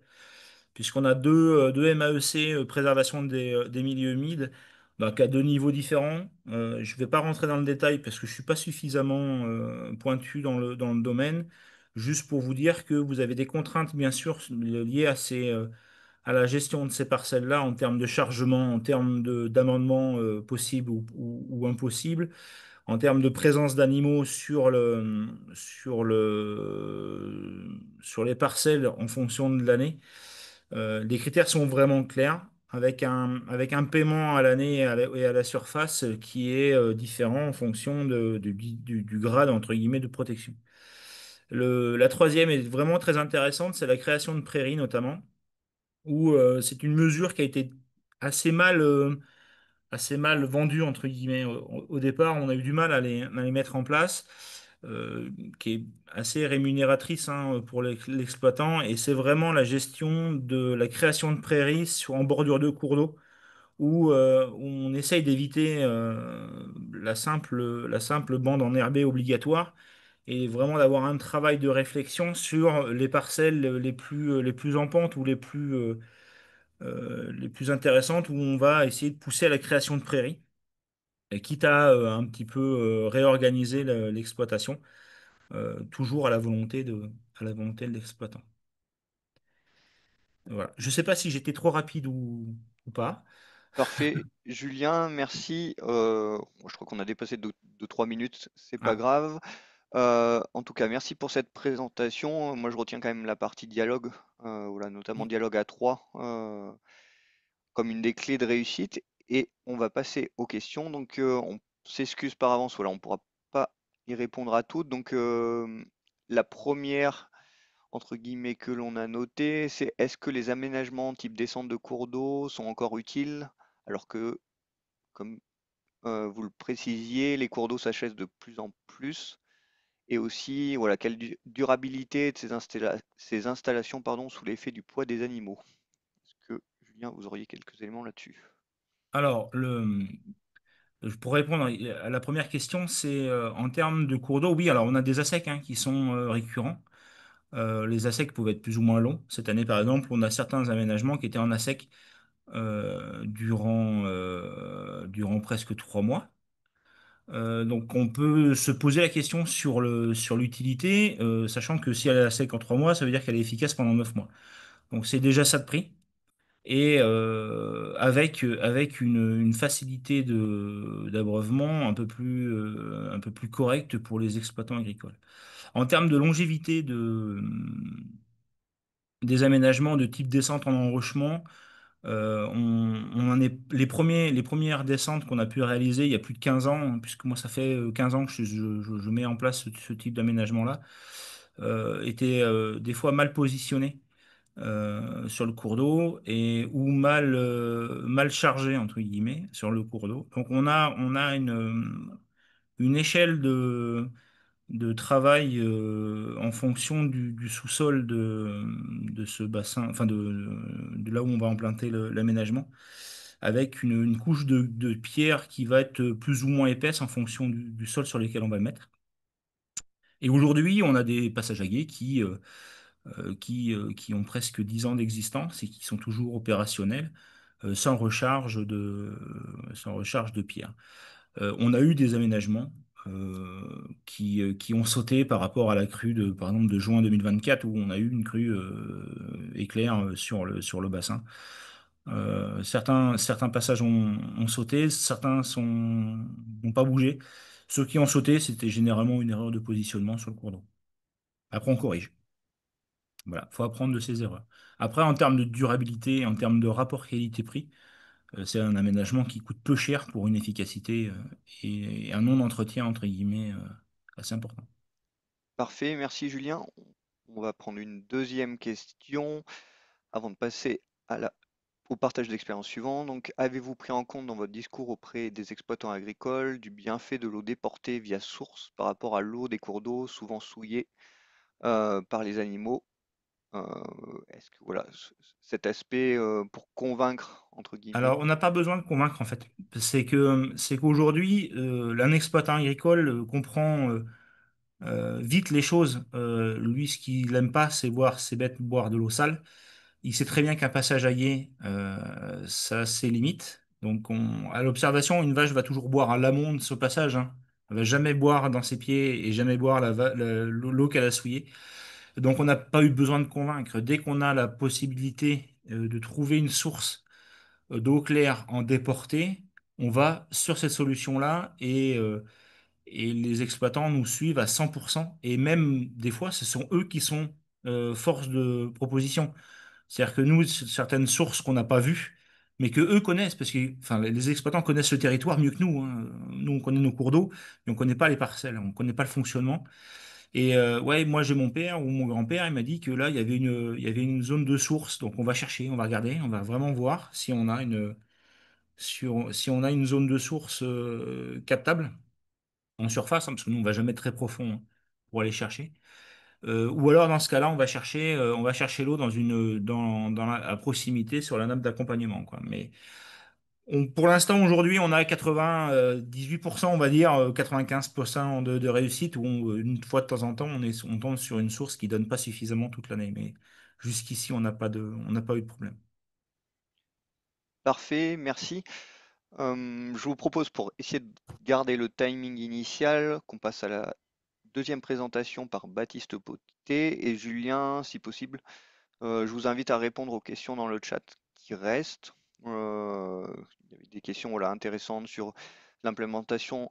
puisqu'on a deux MAEC préservation des milieux humides, donc à deux niveaux différents. Je ne vais pas rentrer dans le détail parce que je ne suis pas suffisamment pointu dans le domaine. Juste pour vous dire que vous avez des contraintes, bien sûr, liées à la gestion de ces parcelles-là en termes de chargement, en termes d'amendements possibles ou impossibles, en termes de présence d'animaux sur les parcelles en fonction de l'année. Les critères sont vraiment clairs, avec un paiement à l'année et à la surface qui est différent en fonction du grade, entre guillemets, de protection. La troisième est vraiment très intéressante, c'est la création de prairies notamment, où c'est une mesure qui a été assez mal, assez mal vendue, entre guillemets. Au départ, on a eu du mal à les mettre en place, qui est assez rémunératrice hein, pour l'exploitant. Et c'est vraiment la gestion de la création de prairies en bordure de cours d'eau, où on essaye d'éviter la simple bande enherbée obligatoire et vraiment d'avoir un travail de réflexion sur les parcelles les plus en pente ou les plus intéressantes où on va essayer de pousser à la création de prairies, et quitte à un petit peu réorganiser l'exploitation, toujours à la volonté de l'exploitant. Voilà. Je ne sais pas si j'étais trop rapide ou pas. Parfait. Julien, merci. Je crois qu'on a dépassé de 3 minutes, c'est pas Ah, grave. En tout cas, merci pour cette présentation. Moi, je retiens quand même la partie dialogue, voilà, notamment dialogue à trois, comme une des clés de réussite. Et on va passer aux questions. Donc, on s'excuse par avance. Voilà, on ne pourra pas y répondre à toutes. Donc, la première, entre guillemets, que l'on a notée, c'est est-ce que les aménagements type descente de cours d'eau sont encore utiles alors que, comme vous le précisiez, les cours d'eau s'achèvent de plus en plus. Et aussi, voilà, quelle durabilité de ces installations pardon, sous l'effet du poids des animaux. Est-ce que, Julien, vous auriez quelques éléments là-dessus? Alors, pour répondre à la première question, c'est en termes de cours d'eau. Oui, alors on a des ASEC hein, qui sont récurrents. Les ASEC peuvent être plus ou moins longs. Cette année, par exemple, on a certains aménagements qui étaient en ASEC durant presque 3 mois. Donc on peut se poser la question sur l'utilité, sachant que si elle est ASEC en 3 mois, ça veut dire qu'elle est efficace pendant 9 mois. Donc c'est déjà ça de prix. Et avec une facilité d'abreuvement un peu plus correcte pour les exploitants agricoles. En termes de longévité des aménagements de type descente en enrochement, on en est les premières descentes qu'on a pu réaliser il y a plus de 15 ans, hein, puisque moi ça fait 15 ans que je mets en place ce type d'aménagement-là, étaient des fois mal positionnés sur le cours d'eau et ou mal chargés entre guillemets sur le cours d'eau. Donc on a une échelle de travail en fonction du sous-sol de ce bassin, enfin de là où on va implanter l'aménagement, avec une couche de pierre qui va être plus ou moins épaisse en fonction du sol sur lequel on va le mettre. Et aujourd'hui, on a des passages à gué qui ont presque 10 ans d'existence et qui sont toujours opérationnels sans recharge de pierre. On a eu des aménagements qui ont sauté par rapport à la crue par exemple, de juin 2024 où on a eu une crue éclair sur le bassin. Certains passages ont sauté, n'ont pas bougé. Ceux qui ont sauté, c'était généralement une erreur de positionnement sur le cours d'eau. Après, on corrige. Voilà, faut apprendre de ses erreurs. Après, en termes de durabilité, en termes de rapport qualité-prix, c'est un aménagement qui coûte peu cher pour une efficacité et un non-entretien, entre guillemets, assez important. Parfait, merci Julien. On va prendre une deuxième question avant de passer au partage d'expérience suivant. Donc, avez-vous pris en compte dans votre discours auprès des exploitants agricoles du bienfait de l'eau déportée via source par rapport à l'eau des cours d'eau souvent souillée par les animaux? Est-ce que voilà, cet aspect pour convaincre, entre guillemets. Alors, on n'a pas besoin de convaincre, en fait. C'est qu'aujourd'hui, un exploitant agricole comprend vite les choses. Lui, ce qu'il n'aime pas, c'est voir ses bêtes boire de l'eau sale. Il sait très bien qu'un passage à gué, ça a ses limites. Donc, à l'observation, une vache va toujours boire à l'amont de ce passage, hein. Elle va jamais boire dans ses pieds et jamais boire l'eau qu'elle a souillée. Donc, on n'a pas eu besoin de convaincre. Dès qu'on a la possibilité de trouver une source d'eau claire en déportée, on va sur cette solution-là et les exploitants nous suivent à 100%. Et même des fois, ce sont eux qui sont force de proposition. C'est-à-dire que nous, certaines sources qu'on n'a pas vues, mais que eux connaissent, parce que enfin, les exploitants connaissent le territoire mieux que nous, hein. Nous, on connaît nos cours d'eau, mais on ne connaît pas les parcelles, on ne connaît pas le fonctionnement. Et ouais, moi, j'ai mon père ou mon grand-père, il m'a dit que là, il y avait une zone de source. Donc, on va chercher, on va regarder, on va vraiment voir si on a une zone de source captable en surface, hein, parce que nous, on va jamais très profond hein, pour aller chercher. Ou alors, dans ce cas-là, on va chercher l'eau à proximité sur la nappe d'accompagnement, quoi. Mais pour l'instant, aujourd'hui, on a 98%, on va dire, 95% de réussite, où une fois de temps en temps, on tombe sur une source qui donne pas suffisamment toute l'année. Mais jusqu'ici, on n'a pas eu de problème. Parfait, merci. Je vous propose pour essayer de garder le timing initial, qu'on passe à la deuxième présentation par Baptiste Poté et Julien, si possible. Je vous invite à répondre aux questions dans le chat qui restent. Il y avait des questions voilà, intéressantes sur l'implantation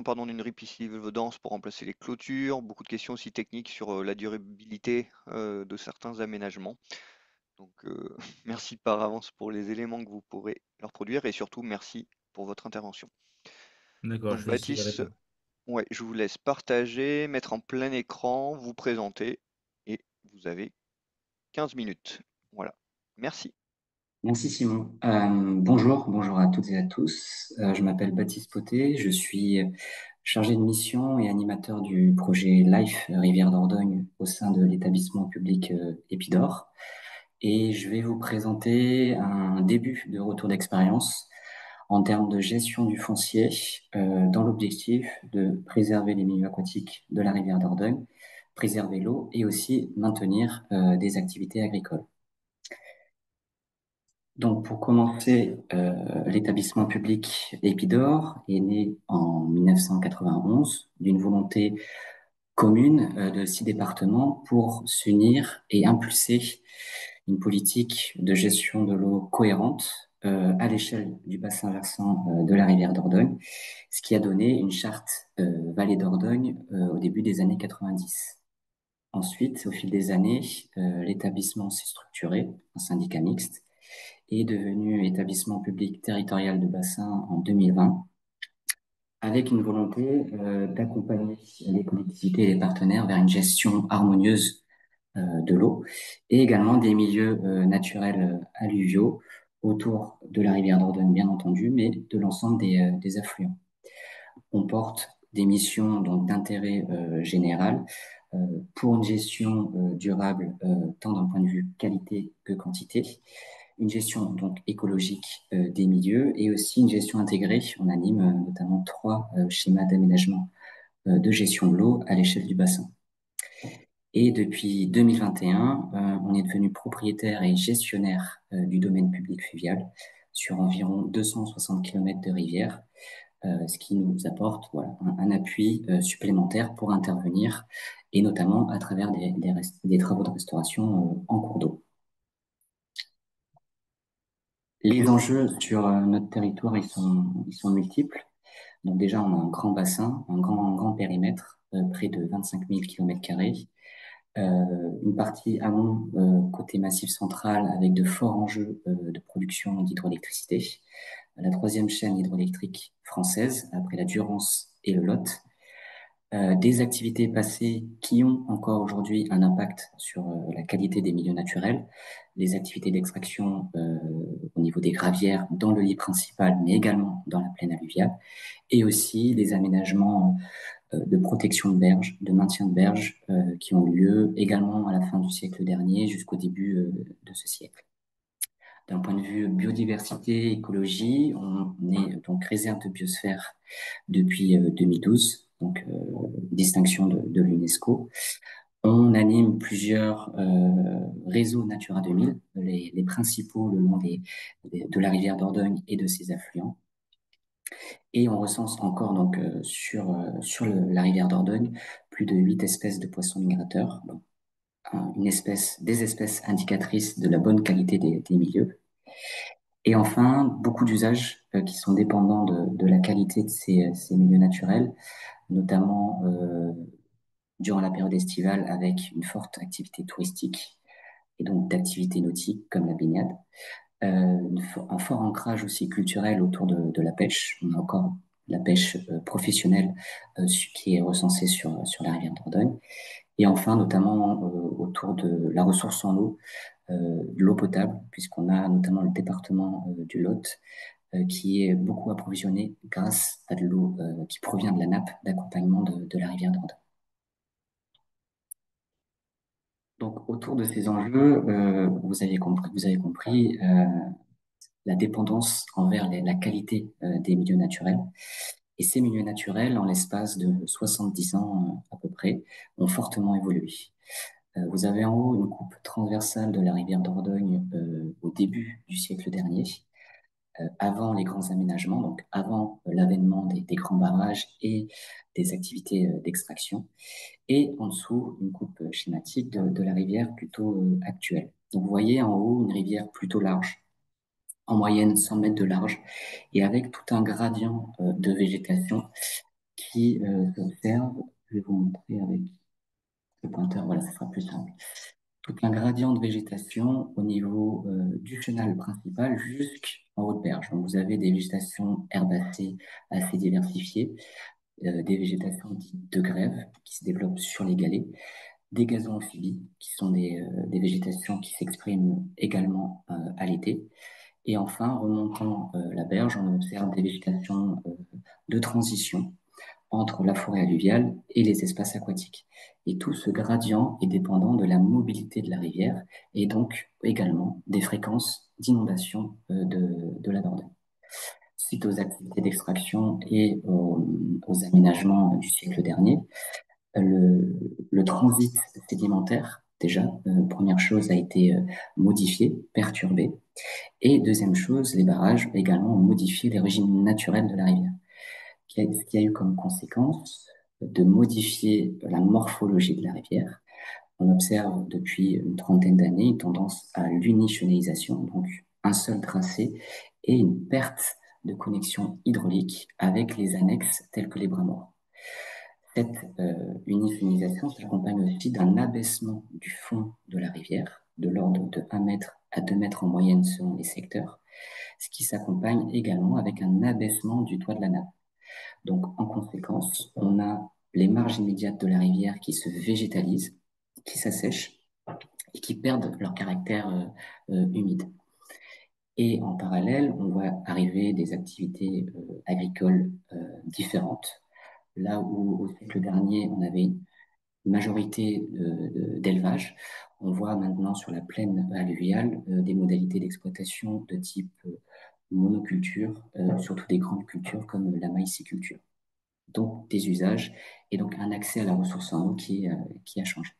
pardon, d'une ripisylve dense pour remplacer les clôtures. Beaucoup de questions aussi techniques sur la durabilité de certains aménagements. Donc merci par avance pour les éléments que vous pourrez leur produire et surtout merci pour votre intervention. D'accord, Donc je vais essayer de Baptiste, répondre. Ouais, je vous laisse partager, mettre en plein écran, vous présenter, et vous avez 15 minutes. Voilà. Merci. Merci Simon. Bonjour à toutes et à tous. Je m'appelle Baptiste Potet, je suis chargé de mission et animateur du projet LIFE Rivière d'Ordogne au sein de l'établissement public Épidore. Et je vais vous présenter un début de retour d'expérience en termes de gestion du foncier dans l'objectif de préserver les milieux aquatiques de la rivière d'Ordogne, préserver l'eau et aussi maintenir des activités agricoles. Donc, pour commencer, l'établissement public Épidore est né en 1991 d'une volonté commune de 6 départements pour s'unir et impulser une politique de gestion de l'eau cohérente à l'échelle du bassin versant de la rivière d'Ordogne, ce qui a donné une charte Vallée d'Ordogne au début des années 90. Ensuite, au fil des années, l'établissement s'est structuré en syndicat mixte est devenu établissement public territorial de bassin en 2020, avec une volonté d'accompagner les collectivités et les partenaires vers une gestion harmonieuse de l'eau et également des milieux naturels alluviaux autour de la rivière d'Ordogne, bien entendu, mais de l'ensemble des affluents. On porte des missions donc d'intérêt général pour une gestion durable tant d'un point de vue qualité que quantité, une gestion donc écologique des milieux et aussi une gestion intégrée. On anime notamment 3 schémas d'aménagement de gestion de l'eau à l'échelle du bassin. Et depuis 2021, on est devenu propriétaire et gestionnaire du domaine public fluvial sur environ 260 km de rivière, ce qui nous apporte voilà, un appui supplémentaire pour intervenir, et notamment à travers des travaux de restauration en cours d'eau. Les enjeux sur notre territoire, ils sont multiples. Donc déjà, on a un grand bassin, un grand périmètre, près de 25 000 km², une partie amont côté Massif central avec de forts enjeux de production d'hydroélectricité. La 3e chaîne hydroélectrique française, après la Durance et le Lot. Des activités passées qui ont encore aujourd'hui un impact sur la qualité des milieux naturels, les activités d'extraction au niveau des gravières dans le lit principal, mais également dans la plaine alluviale, et aussi les aménagements de protection de berges, de maintien de berges qui ont lieu également à la fin du siècle dernier jusqu'au début de ce siècle. D'un point de vue biodiversité, écologie, on est donc réserve de biosphère depuis 2012, donc distinction de l'UNESCO. On anime plusieurs réseaux Natura 2000, les principaux le long de la rivière d'Ordogne et de ses affluents. Et on recense encore donc sur la rivière d'Ordogne plus de 8 espèces de poissons migrateurs, donc, des espèces indicatrices de la bonne qualité des milieux. Et enfin, beaucoup d'usages qui sont dépendants de la qualité de ces milieux naturels, notamment durant la période estivale avec une forte activité touristique et donc d'activités nautiques comme la baignade. Un fort ancrage aussi culturel autour de la pêche. On a encore la pêche professionnelle qui est recensée sur la rivière d'Ordogne. Et enfin, notamment autour de la ressource en eau, de l'eau potable, puisqu'on a notamment le département du Lot qui est beaucoup approvisionné grâce à de l'eau qui provient de la nappe d'accompagnement de la rivière d'Ordogne. Donc, autour de ces enjeux, vous avez compris la dépendance envers la qualité des milieux naturels. Et ces milieux naturels, en l'espace de 70 ans à peu près, ont fortement évolué. Vous avez en haut une coupe transversale de la rivière d'Ordogne au début du siècle dernier, avant les grands aménagements, donc avant l'avènement des grands barrages et des activités d'extraction. Et en dessous, une coupe schématique de la rivière plutôt actuelle. Donc vous voyez en haut une rivière plutôt large, en moyenne 100 mètres de large, et avec tout un gradient de végétation qui s'observe. Je vais vous montrer avec le pointeur, voilà, ça sera plus simple. Tout un gradient de végétation au niveau du chenal principal jusqu'en haut de berge. Donc vous avez des végétations herbacées assez diversifiées, des végétations dites de grève qui se développent sur les galets, des gazons amphibies qui sont des végétations qui s'expriment également à l'été. Et enfin, remontant la berge, on observe des végétations de transition entre la forêt alluviale et les espaces aquatiques. Et tout ce gradient est dépendant de la mobilité de la rivière et donc également des fréquences d'inondation de la Dordogne. Suite aux activités d'extraction et aux aménagements du siècle dernier, le transit sédimentaire, déjà, première chose, a été modifié, perturbé. Et deuxième chose, les barrages également ont modifié les régimes naturels de la rivière, ce qui a eu comme conséquence de modifier la morphologie de la rivière. On observe depuis une trentaine d'années une tendance à l'unichonnalisation, donc un seul tracé et une perte de connexion hydraulique avec les annexes telles que les bras morts. Cette uniformisation s'accompagne aussi d'un abaissement du fond de la rivière, de l'ordre de 1 mètre à 2 mètres en moyenne selon les secteurs, ce qui s'accompagne également avec un abaissement du toit de la nappe. Donc, en conséquence, on a les marges immédiates de la rivière qui se végétalisent, qui s'assèchent et qui perdent leur caractère humide. Et en parallèle, on voit arriver des activités agricoles différentes. Là où au siècle dernier, on avait une majorité d'élevage, on voit maintenant sur la plaine alluviale des modalités d'exploitation de type monoculture, surtout des grandes cultures comme la maïsiculture. Donc des usages et donc un accès à la ressource en eau qui a changé.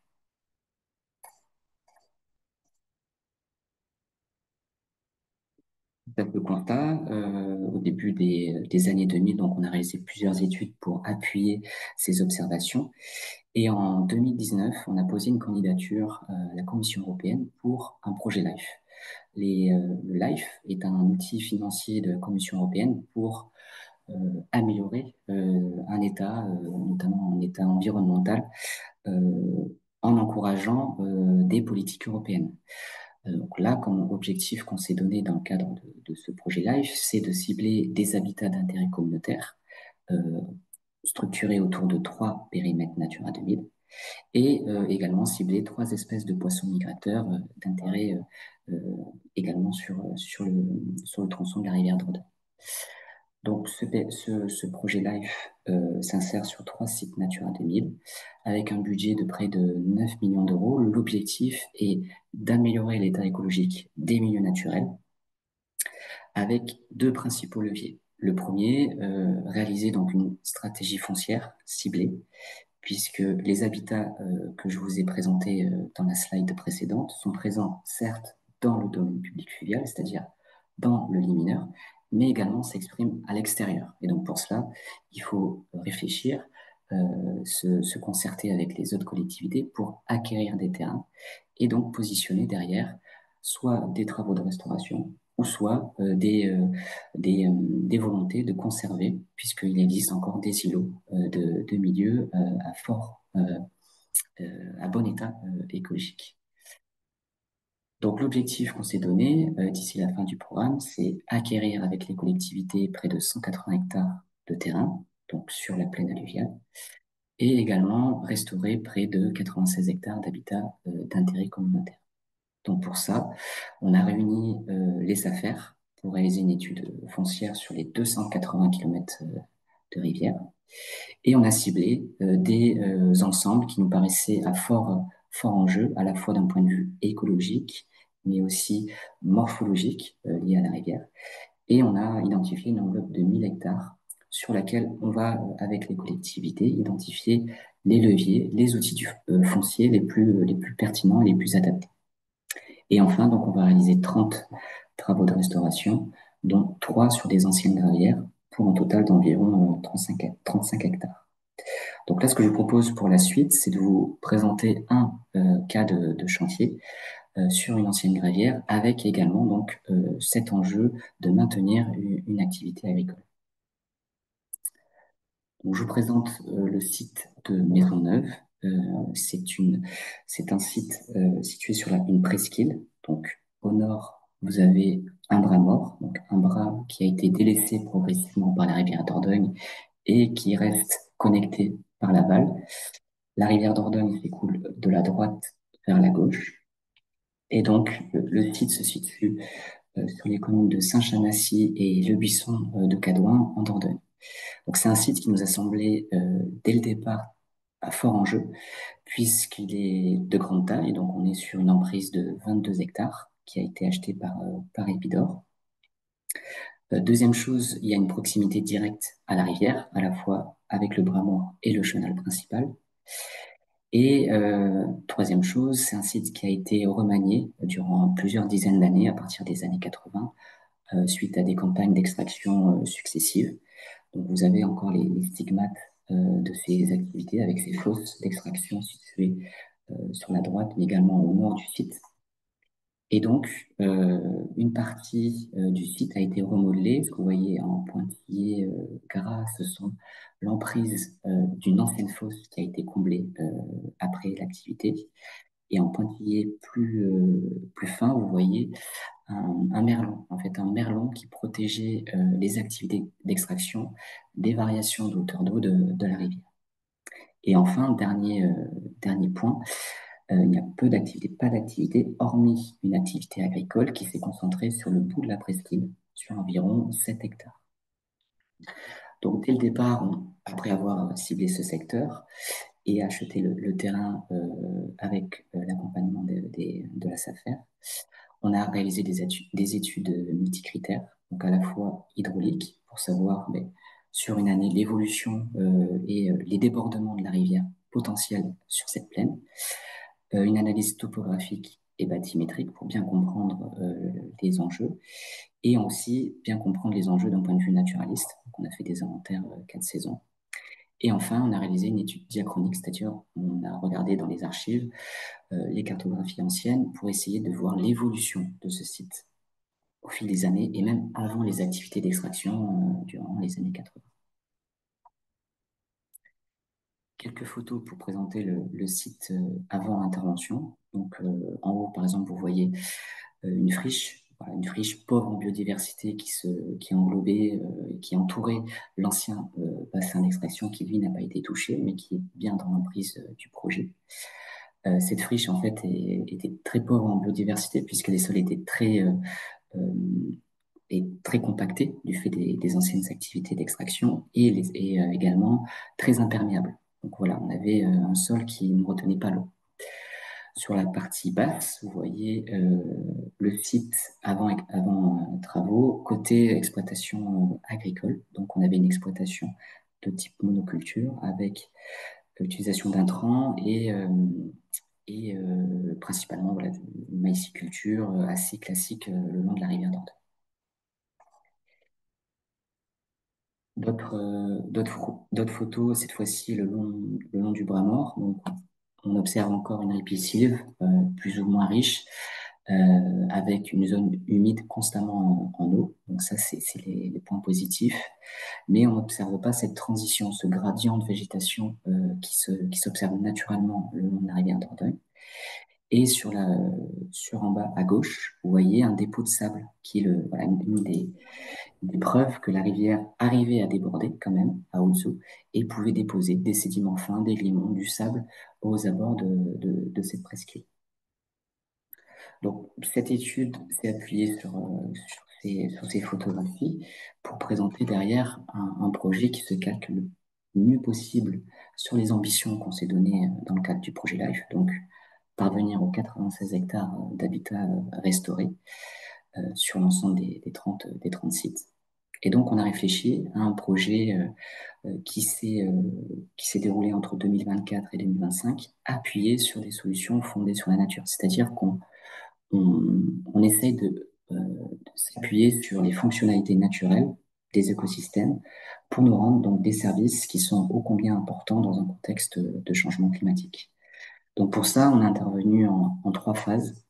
Le constat, au début des années 2000, donc on a réalisé plusieurs études pour appuyer ces observations. Et en 2019, on a posé une candidature à la Commission européenne pour un projet LIFE. Le LIFE est un outil financier de la Commission européenne pour améliorer un État, notamment un État environnemental, en encourageant des politiques européennes. Donc là, comme objectif qu'on s'est donné dans le cadre de ce projet LIFE, c'est de cibler des habitats d'intérêt communautaire structurés autour de 3 périmètres Natura 2000 et également cibler 3 espèces de poissons migrateurs d'intérêt également sur le tronçon de la rivière Dordogne. Donc ce projet LIFE s'insère sur 3 sites Natura 2000 avec un budget de près de 9 millions d'euros. L'objectif est d'améliorer l'état écologique des milieux naturels avec 2 principaux leviers. Le premier, réaliser donc une stratégie foncière ciblée, puisque les habitats que je vous ai présentés dans la slide précédente sont présents certes dans le domaine public fluvial, c'est-à-dire dans le lit mineur, mais également s'expriment à l'extérieur. Et donc pour cela, il faut réfléchir, se concerter avec les autres collectivités pour acquérir des terrains et donc positionner derrière soit des travaux de restauration ou soit des volontés de conserver, puisqu'il existe encore des îlots de milieux à bon état écologique. Donc l'objectif qu'on s'est donné d'ici la fin du programme, c'est acquérir avec les collectivités près de 180 hectares de terrain, donc sur la plaine alluviale, et également restaurer près de 96 hectares d'habitat d'intérêt communautaire. Donc pour ça, on a réuni les affaires pour réaliser une étude foncière sur les 280 km de rivière, et on a ciblé des ensembles qui nous paraissaient à fort enjeu, à la fois d'un point de vue écologique, mais aussi morphologique lié à la rivière. Et on a identifié une enveloppe de 1000 hectares sur laquelle on va, avec les collectivités, identifier les leviers, les outils fonciers les plus pertinents et les plus adaptés. Et enfin, donc, on va réaliser 30 travaux de restauration, dont 3 sur des anciennes gravières, pour un total d'environ 35 hectares. Donc là, ce que je vous propose pour la suite, c'est de vous présenter un cas de chantier sur une ancienne gravière, avec également donc cet enjeu de maintenir une activité agricole. Donc, je vous présente le site de Maisonneuve. C'est un site situé sur une presqu'île. Donc au nord, vous avez un bras mort, donc un bras qui a été délaissé progressivement par la rivière Dordogne et qui reste connectés par l'aval. La rivière Dordogne s'écoule de la droite vers la gauche. Et donc, le site se situe sur les communes de Saint-Chanassis et Le Buisson de Cadouin en Dordogne. Donc, c'est un site qui nous a semblé, dès le départ, à fort enjeu, puisqu'il est de grande taille. Donc, on est sur une emprise de 22 hectares qui a été achetée par Epidor. Deuxième chose, il y a une proximité directe à la rivière, à la fois avec le bras mort et le chenal principal. Et troisième chose, c'est un site qui a été remanié durant plusieurs dizaines d'années, à partir des années 80, suite à des campagnes d'extraction successives. Donc vous avez encore les stigmates de ces activités avec ces fosses d'extraction situées sur la droite, mais également au nord du site. Et donc, une partie du site a été remodelée. Ce que vous voyez en pointillé gras, ce sont l'emprise d'une ancienne fosse qui a été comblée après l'activité. Et en pointillé plus fin, vous voyez un merlon, en fait un merlon qui protégeait les activités d'extraction des variations de hauteur d'eau de la rivière. Et enfin, dernier point, il y a pas d'activité, hormis une activité agricole qui s'est concentrée sur le bout de la presqu'île, sur environ 7 hectares. Donc dès le départ, après avoir ciblé ce secteur et acheté le terrain avec l'accompagnement de la SAFER, on a réalisé des études multicritères, donc à la fois hydrauliques, pour savoir sur une année l'évolution et les débordements de la rivière potentiels sur cette plaine, une analyse topographique et bathymétrique pour bien comprendre les enjeux, et aussi bien comprendre les enjeux d'un point de vue naturaliste. Donc on a fait des inventaires 4 saisons. Et enfin, on a réalisé une étude diachronique, c'est-à-dire on a regardé dans les archives les cartographies anciennes pour essayer de voir l'évolution de ce site au fil des années et même avant les activités d'extraction durant les années 80. Quelques photos pour présenter le site avant intervention. Donc en haut, par exemple, vous voyez une friche pauvre en biodiversité qui englobait, qui entourait l'ancien bassin d'extraction qui, lui, n'a pas été touché, mais qui est bien dans l'emprise du projet. Cette friche, en fait, était très pauvre en biodiversité puisque les sols étaient très compactés du fait des anciennes activités d'extraction et également très imperméables. Donc voilà, on avait un sol qui ne retenait pas l'eau. Sur la partie basse, vous voyez le site avant travaux, côté exploitation agricole. Donc on avait une exploitation de type monoculture avec l'utilisation d'intrants et principalement voilà, une maïsiculture assez classique le long de la rivière Dordogne. D'autres photos, cette fois-ci le long du bras mort. Donc, on observe encore une ripisylve plus ou moins riche, avec une zone humide constamment en eau. Donc ça, c'est les points positifs. Mais on n'observe pas cette transition, ce gradient de végétation qui s'observe naturellement le long de la rivière Dordogne. Et sur en bas à gauche, vous voyez un dépôt de sable qui est voilà, une des preuves que la rivière arrivait à déborder quand même à haute eau et pouvait déposer des sédiments fins, des limons, du sable aux abords de cette presqu'île. Donc cette étude s'est appuyée sur ces photographies pour présenter derrière un projet qui se calque le mieux possible sur les ambitions qu'on s'est données dans le cadre du projet LIFE, donc parvenir aux 96 hectares d'habitat restaurés sur l'ensemble des 30 sites. Et donc, on a réfléchi à un projet qui s'est déroulé entre 2024 et 2025, appuyé sur des solutions fondées sur la nature. C'est-à-dire qu'on essaye de s'appuyer sur les fonctionnalités naturelles des écosystèmes pour nous rendre donc des services qui sont ô combien importants dans un contexte de changement climatique. Donc pour ça, on est intervenu en 3 phases.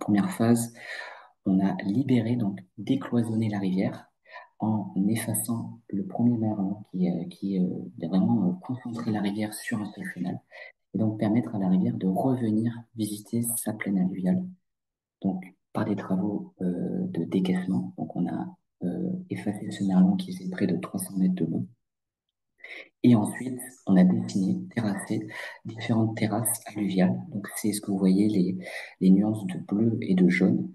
Première phase, on a libéré, donc décloisonné la rivière en effaçant le premier merlon qui a vraiment concentré la rivière sur un seul chenal et donc permettre à la rivière de revenir visiter sa plaine alluviale. Donc par des travaux de décaissement, donc on a effacé ce merlon qui faisait près de 300 mètres de long Et ensuite, on a dessiné, terrassé différentes terrasses alluviales. Donc, c'est ce que vous voyez, les nuances de bleu et de jaune.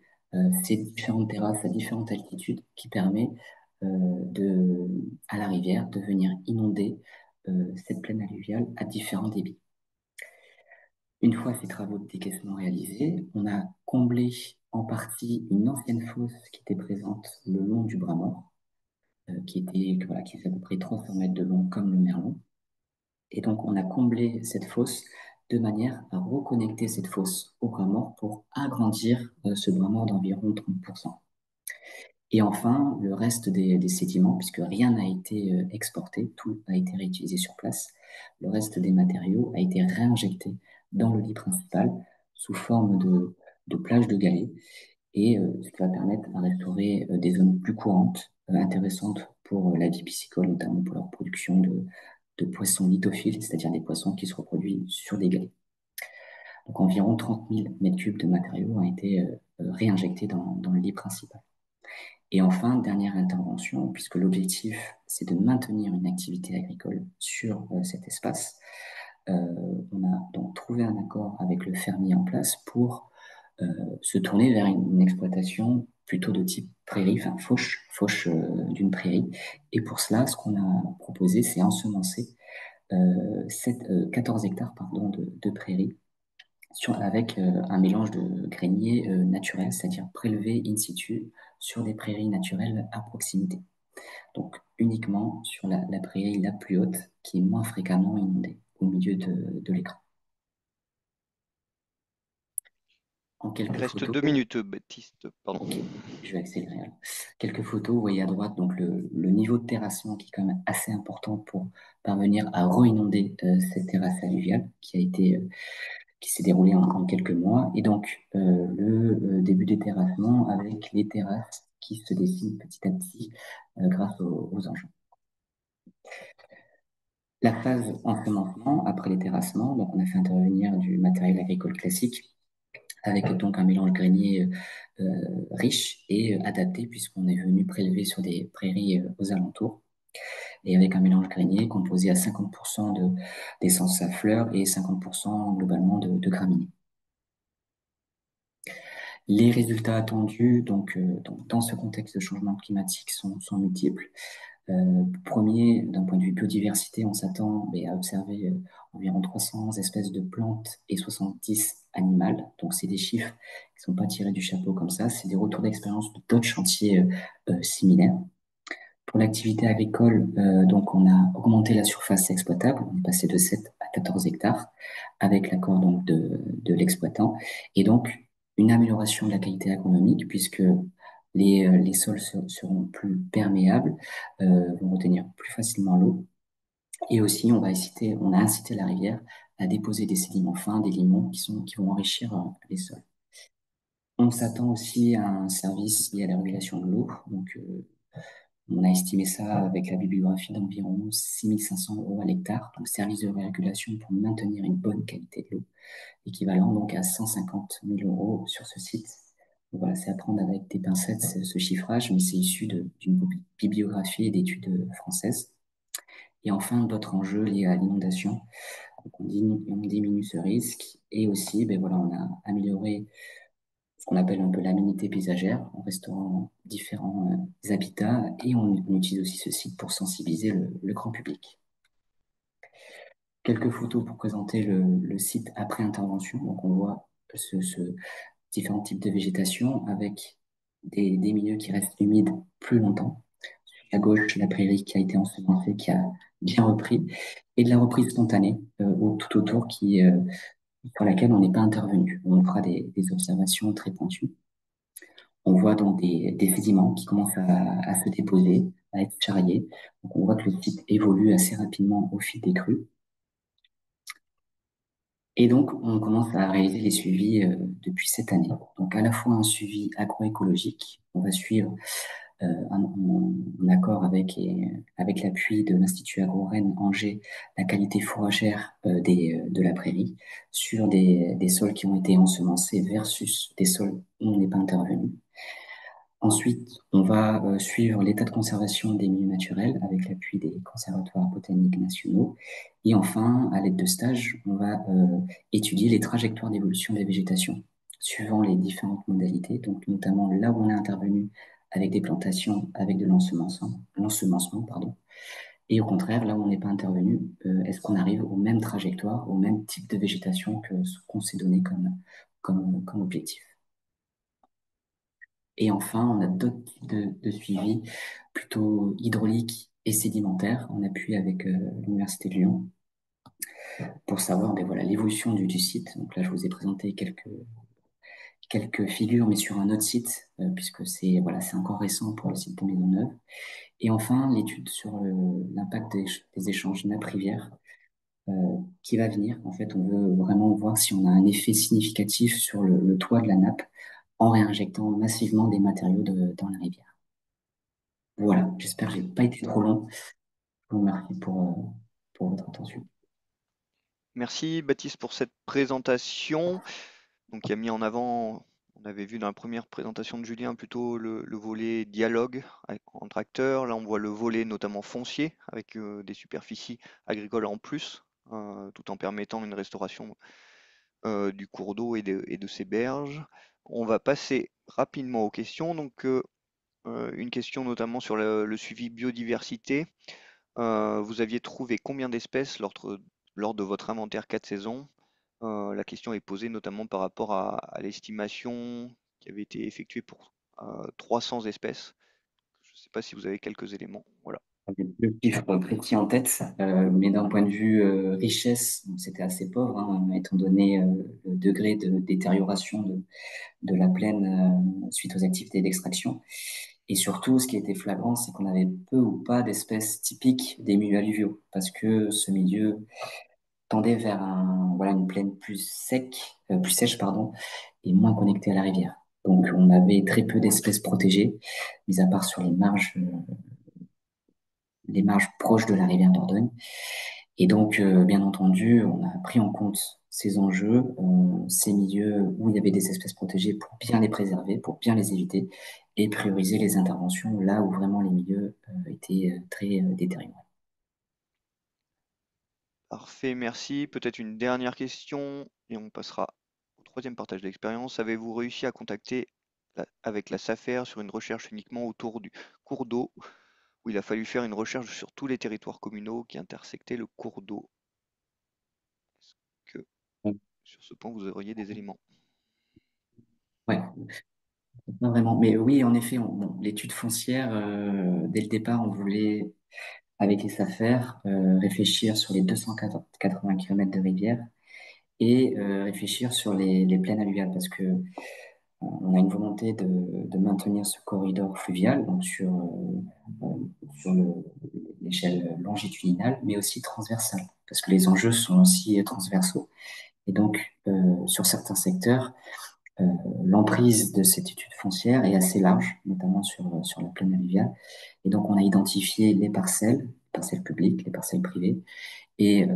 Ces différentes terrasses à différentes altitudes qui permettent à la rivière de venir inonder cette plaine alluviale à différents débits. Une fois ces travaux de décaissement réalisés, on a comblé en partie une ancienne fosse qui était présente le long du bras mort, qui fait à peu près 300 mètres de long comme le Merlon. Et donc, on a comblé cette fosse de manière à reconnecter cette fosse au bras mort pour agrandir ce bras mort d'environ 30%. Et enfin, le reste des sédiments, puisque rien n'a été exporté, tout a été réutilisé sur place, le reste des matériaux a été réinjecté dans le lit principal sous forme de plages de galets, et ce qui va permettre à restaurer des zones plus courantes, intéressantes pour la vie piscicole, notamment pour leur production de poissons lithophiles, c'est-à-dire des poissons qui se reproduisent sur des galets. Donc environ 30 000 mètres cubes de matériaux ont été réinjectés dans le lit principal. Et enfin, dernière intervention, puisque l'objectif, c'est de maintenir une activité agricole sur cet espace, on a donc trouvé un accord avec le fermier en place pour se tourner vers une exploitation plutôt de type prairie, enfin fauche d'une prairie. Et pour cela, ce qu'on a proposé, c'est ensemencer 14 hectares de prairies avec un mélange de greniers naturels, c'est-à-dire prélevés in situ sur des prairies naturelles à proximité. Donc uniquement sur la prairie la plus haute, qui est moins fréquemment inondée, au milieu de l'écran. En Il quelques reste photos, 2 minutes, Baptiste, pardon. ok, je vais accélérer alors. Quelques photos, vous voyez à droite donc le niveau de terrassement qui est quand même assez important pour parvenir à re-inonder cette terrasse alluviale qui s'est déroulé en quelques mois. Et donc, le début des terrassements avec les terrasses qui se dessinent petit à petit grâce aux engins. La phase ensemencement, après les terrassements, donc on a fait intervenir du matériel agricole classique avec donc un mélange grenier riche et adapté puisqu'on est venu prélever sur des prairies aux alentours et avec un mélange grenier composé à 50% d'essence à fleurs et 50% globalement de graminées. Les résultats attendus donc, dans ce contexte de changement climatique sont multiples. Premier, d'un point de vue biodiversité, on s'attend à observer environ 300 espèces de plantes et 70 animales. Donc, c'est des chiffres qui ne sont pas tirés du chapeau comme ça, c'est des retours d'expérience de d'autres chantiers similaires. Pour l'activité agricole, donc on a augmenté la surface exploitable, on est passé de 7 à 14 hectares avec l'accord donc de l'exploitant, et donc une amélioration de la qualité agronomique puisque les sols seront plus perméables, vont retenir plus facilement l'eau, et aussi on a incité la rivière à déposer des sédiments fins, des limons qui vont enrichir les sols. On s'attend aussi à un service lié à la régulation de l'eau, donc on a estimé ça avec la bibliographie d'environ 6 500 € à l'hectare, donc service de régulation pour maintenir une bonne qualité de l'eau, équivalent donc à 150 000 € sur ce site. Donc voilà, c'est à prendre avec des pincettes ce chiffrage, mais c'est issu d'une bibliographie et d'études françaises. Et enfin, d'autres enjeux liés à l'inondation. Donc on diminue ce risque et aussi, voilà, on a amélioré ce qu'on appelle un peu l'aménité paysagère en restaurant différents habitats et on utilise aussi ce site pour sensibiliser le grand public. Quelques photos pour présenter le site après intervention. Donc on voit différents types de végétation avec des milieux qui restent humides plus longtemps. À gauche, la prairie qui a été ensemencée, qui a bien repris, et de la reprise spontanée tout autour sur laquelle on n'est pas intervenu. On fera des observations très pointues. On voit donc des sédiments qui commencent à se déposer, à être charriés. Donc on voit que le site évolue assez rapidement au fil des crues. Et donc, on commence à réaliser les suivis depuis cette année. Donc, à la fois un suivi agroécologique, on va suivre en accord avec l'appui de l'Institut Agro-Rennes Angers, la qualité fourragère de la prairie sur des sols qui ont été ensemencés versus des sols où on n'est pas intervenu. Ensuite, on va suivre l'état de conservation des milieux naturels avec l'appui des conservatoires botaniques nationaux. Et enfin, à l'aide de stages, on va étudier les trajectoires d'évolution des végétations suivant les différentes modalités, donc notamment là où on est intervenu avec des plantations, avec de l'ensemencement, pardon. Et au contraire, là où on n'est pas intervenu, est-ce qu'on arrive aux mêmes trajectoires, au même type de végétation que ce qu'on s'est donné comme objectif. Et enfin, on a d'autres types de suivi, plutôt hydraulique et sédimentaire, en appui avec l'Université de Lyon, pour savoir voilà, l'évolution du site. Donc là, je vous ai présenté quelques figures, mais sur un autre site, puisque c'est encore récent pour le site de Maisonneuve. Et enfin, l'étude sur l'impact des échanges nappe-rivière qui va venir. En fait, on veut vraiment voir si on a un effet significatif sur le toit de la nappe en réinjectant massivement des matériaux dans la rivière. Voilà, j'espère que j'ai pas été trop long. Je vous remercie pour votre attention. Merci Baptiste pour cette présentation. Donc, qui a mis en avant, on avait vu dans la première présentation de Julien plutôt le volet dialogue entre acteurs. Là, on voit le volet notamment foncier avec des superficies agricoles en plus, tout en permettant une restauration du cours d'eau et de ses berges. On va passer rapidement aux questions. Donc, une question notamment sur le suivi biodiversité. Vous aviez trouvé combien d'espèces lors de votre inventaire 4 saisons? La question est posée notamment par rapport à l'estimation qui avait été effectuée pour 300 espèces. Je ne sais pas si vous avez quelques éléments. Voilà. Le chiffre précis en tête, mais d'un point de vue richesse, c'était assez pauvre, hein, étant donné le degré de détérioration de la plaine suite aux activités d'extraction. Et surtout, ce qui était flagrant, c'est qu'on avait peu ou pas d'espèces typiques des milieux alluviaux, parce que ce milieu tendait vers une plaine plus sèche, pardon, et moins connectée à la rivière. Donc, on avait très peu d'espèces protégées, mis à part sur les marges proches de la rivière Dordogne. Et donc, bien entendu, on a pris en compte ces enjeux, ces milieux où il y avait des espèces protégées pour bien les préserver, pour bien les éviter et prioriser les interventions là où vraiment les milieux étaient très détériorés. Parfait, merci. Peut-être une dernière question et on passera au troisième partage d'expérience. Avez-vous réussi à contacter avec la SAFER sur une recherche uniquement autour du cours d'eau où il a fallu faire une recherche sur tous les territoires communaux qui intersectaient le cours d'eau? Est-ce que sur ce point vous auriez des éléments? Ouais, pas vraiment. Mais oui, en effet, l'étude foncière, dès le départ, on voulait, avec les SAFER, réfléchir sur les 280 km de rivière et réfléchir sur les plaines alluviales parce que on a une volonté de maintenir ce corridor fluvial, donc sur l'échelle longitudinale, mais aussi transversale, parce que les enjeux sont aussi transversaux. Et donc, sur certains secteurs, l'emprise de cette étude foncière est assez large, notamment sur la plaine alluviale. Et donc, on a identifié les parcelles publiques, les parcelles privées, et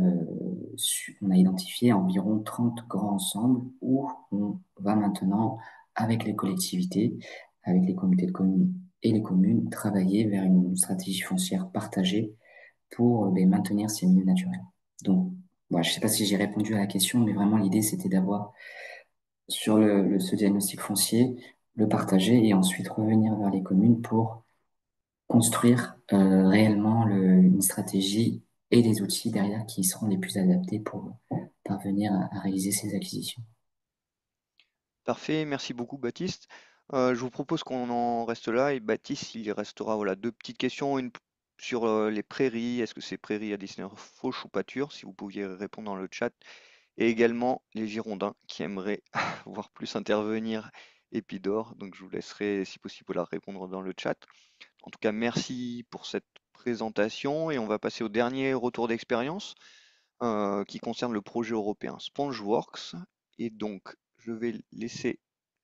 on a identifié environ 30 grands ensembles où on va maintenant, avec les collectivités, avec les comités de communes et les communes, travailler vers une stratégie foncière partagée pour maintenir ces milieux naturels. Donc, voilà, je ne sais pas si j'ai répondu à la question, mais vraiment l'idée c'était d'avoir sur ce diagnostic foncier, le partager et ensuite revenir vers les communes pour construire réellement une stratégie et les outils derrière qui seront les plus adaptés pour parvenir à réaliser ces acquisitions. Parfait, merci beaucoup Baptiste. Je vous propose qu'on en reste là et Baptiste, il restera voilà, deux petites questions, une sur les prairies, est-ce que c'est prairies à destination fauche ou pâture, si vous pouviez répondre dans le chat, et également les Girondins qui aimeraient voir plus intervenir Épidore, donc je vous laisserai si possible la répondre dans le chat. En tout cas, merci pour cette présentation et on va passer au dernier retour d'expérience qui concerne le projet européen SpongeWorks. Et donc, je vais laisser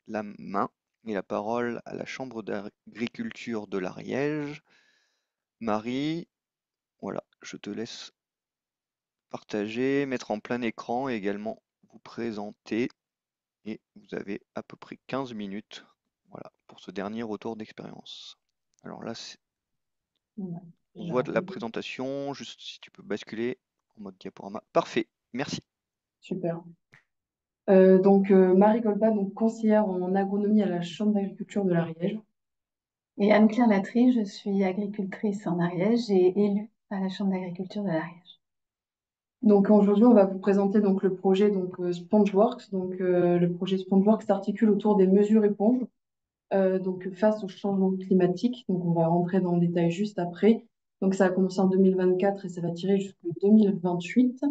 la main et la parole à la Chambre d'agriculture de l'Ariège. Marie, voilà, je te laisse partager, mettre en plein écran et également vous présenter. Et vous avez à peu près 15 minutes. Voilà. Voilà, pour ce dernier retour d'expérience. Alors là, Ouais, on j'ai voit de la entendu. présentation, juste si tu peux basculer en mode diaporama. Parfait, merci. Super. Marie Golba, donc conseillère en agronomie à la Chambre d'agriculture de l'Ariège. Et Anne-Claire Latry, je suis agricultrice en Ariège et élue à la Chambre d'agriculture de l'Ariège. Donc aujourd'hui, on va vous présenter donc le projet SpongeWorks. Le projet SpongeWorks s'articule autour des mesures éponges face au changement climatique. Donc on va rentrer dans le détail juste après. Donc ça a commencé en 2024 et ça va tirer jusqu'en 2028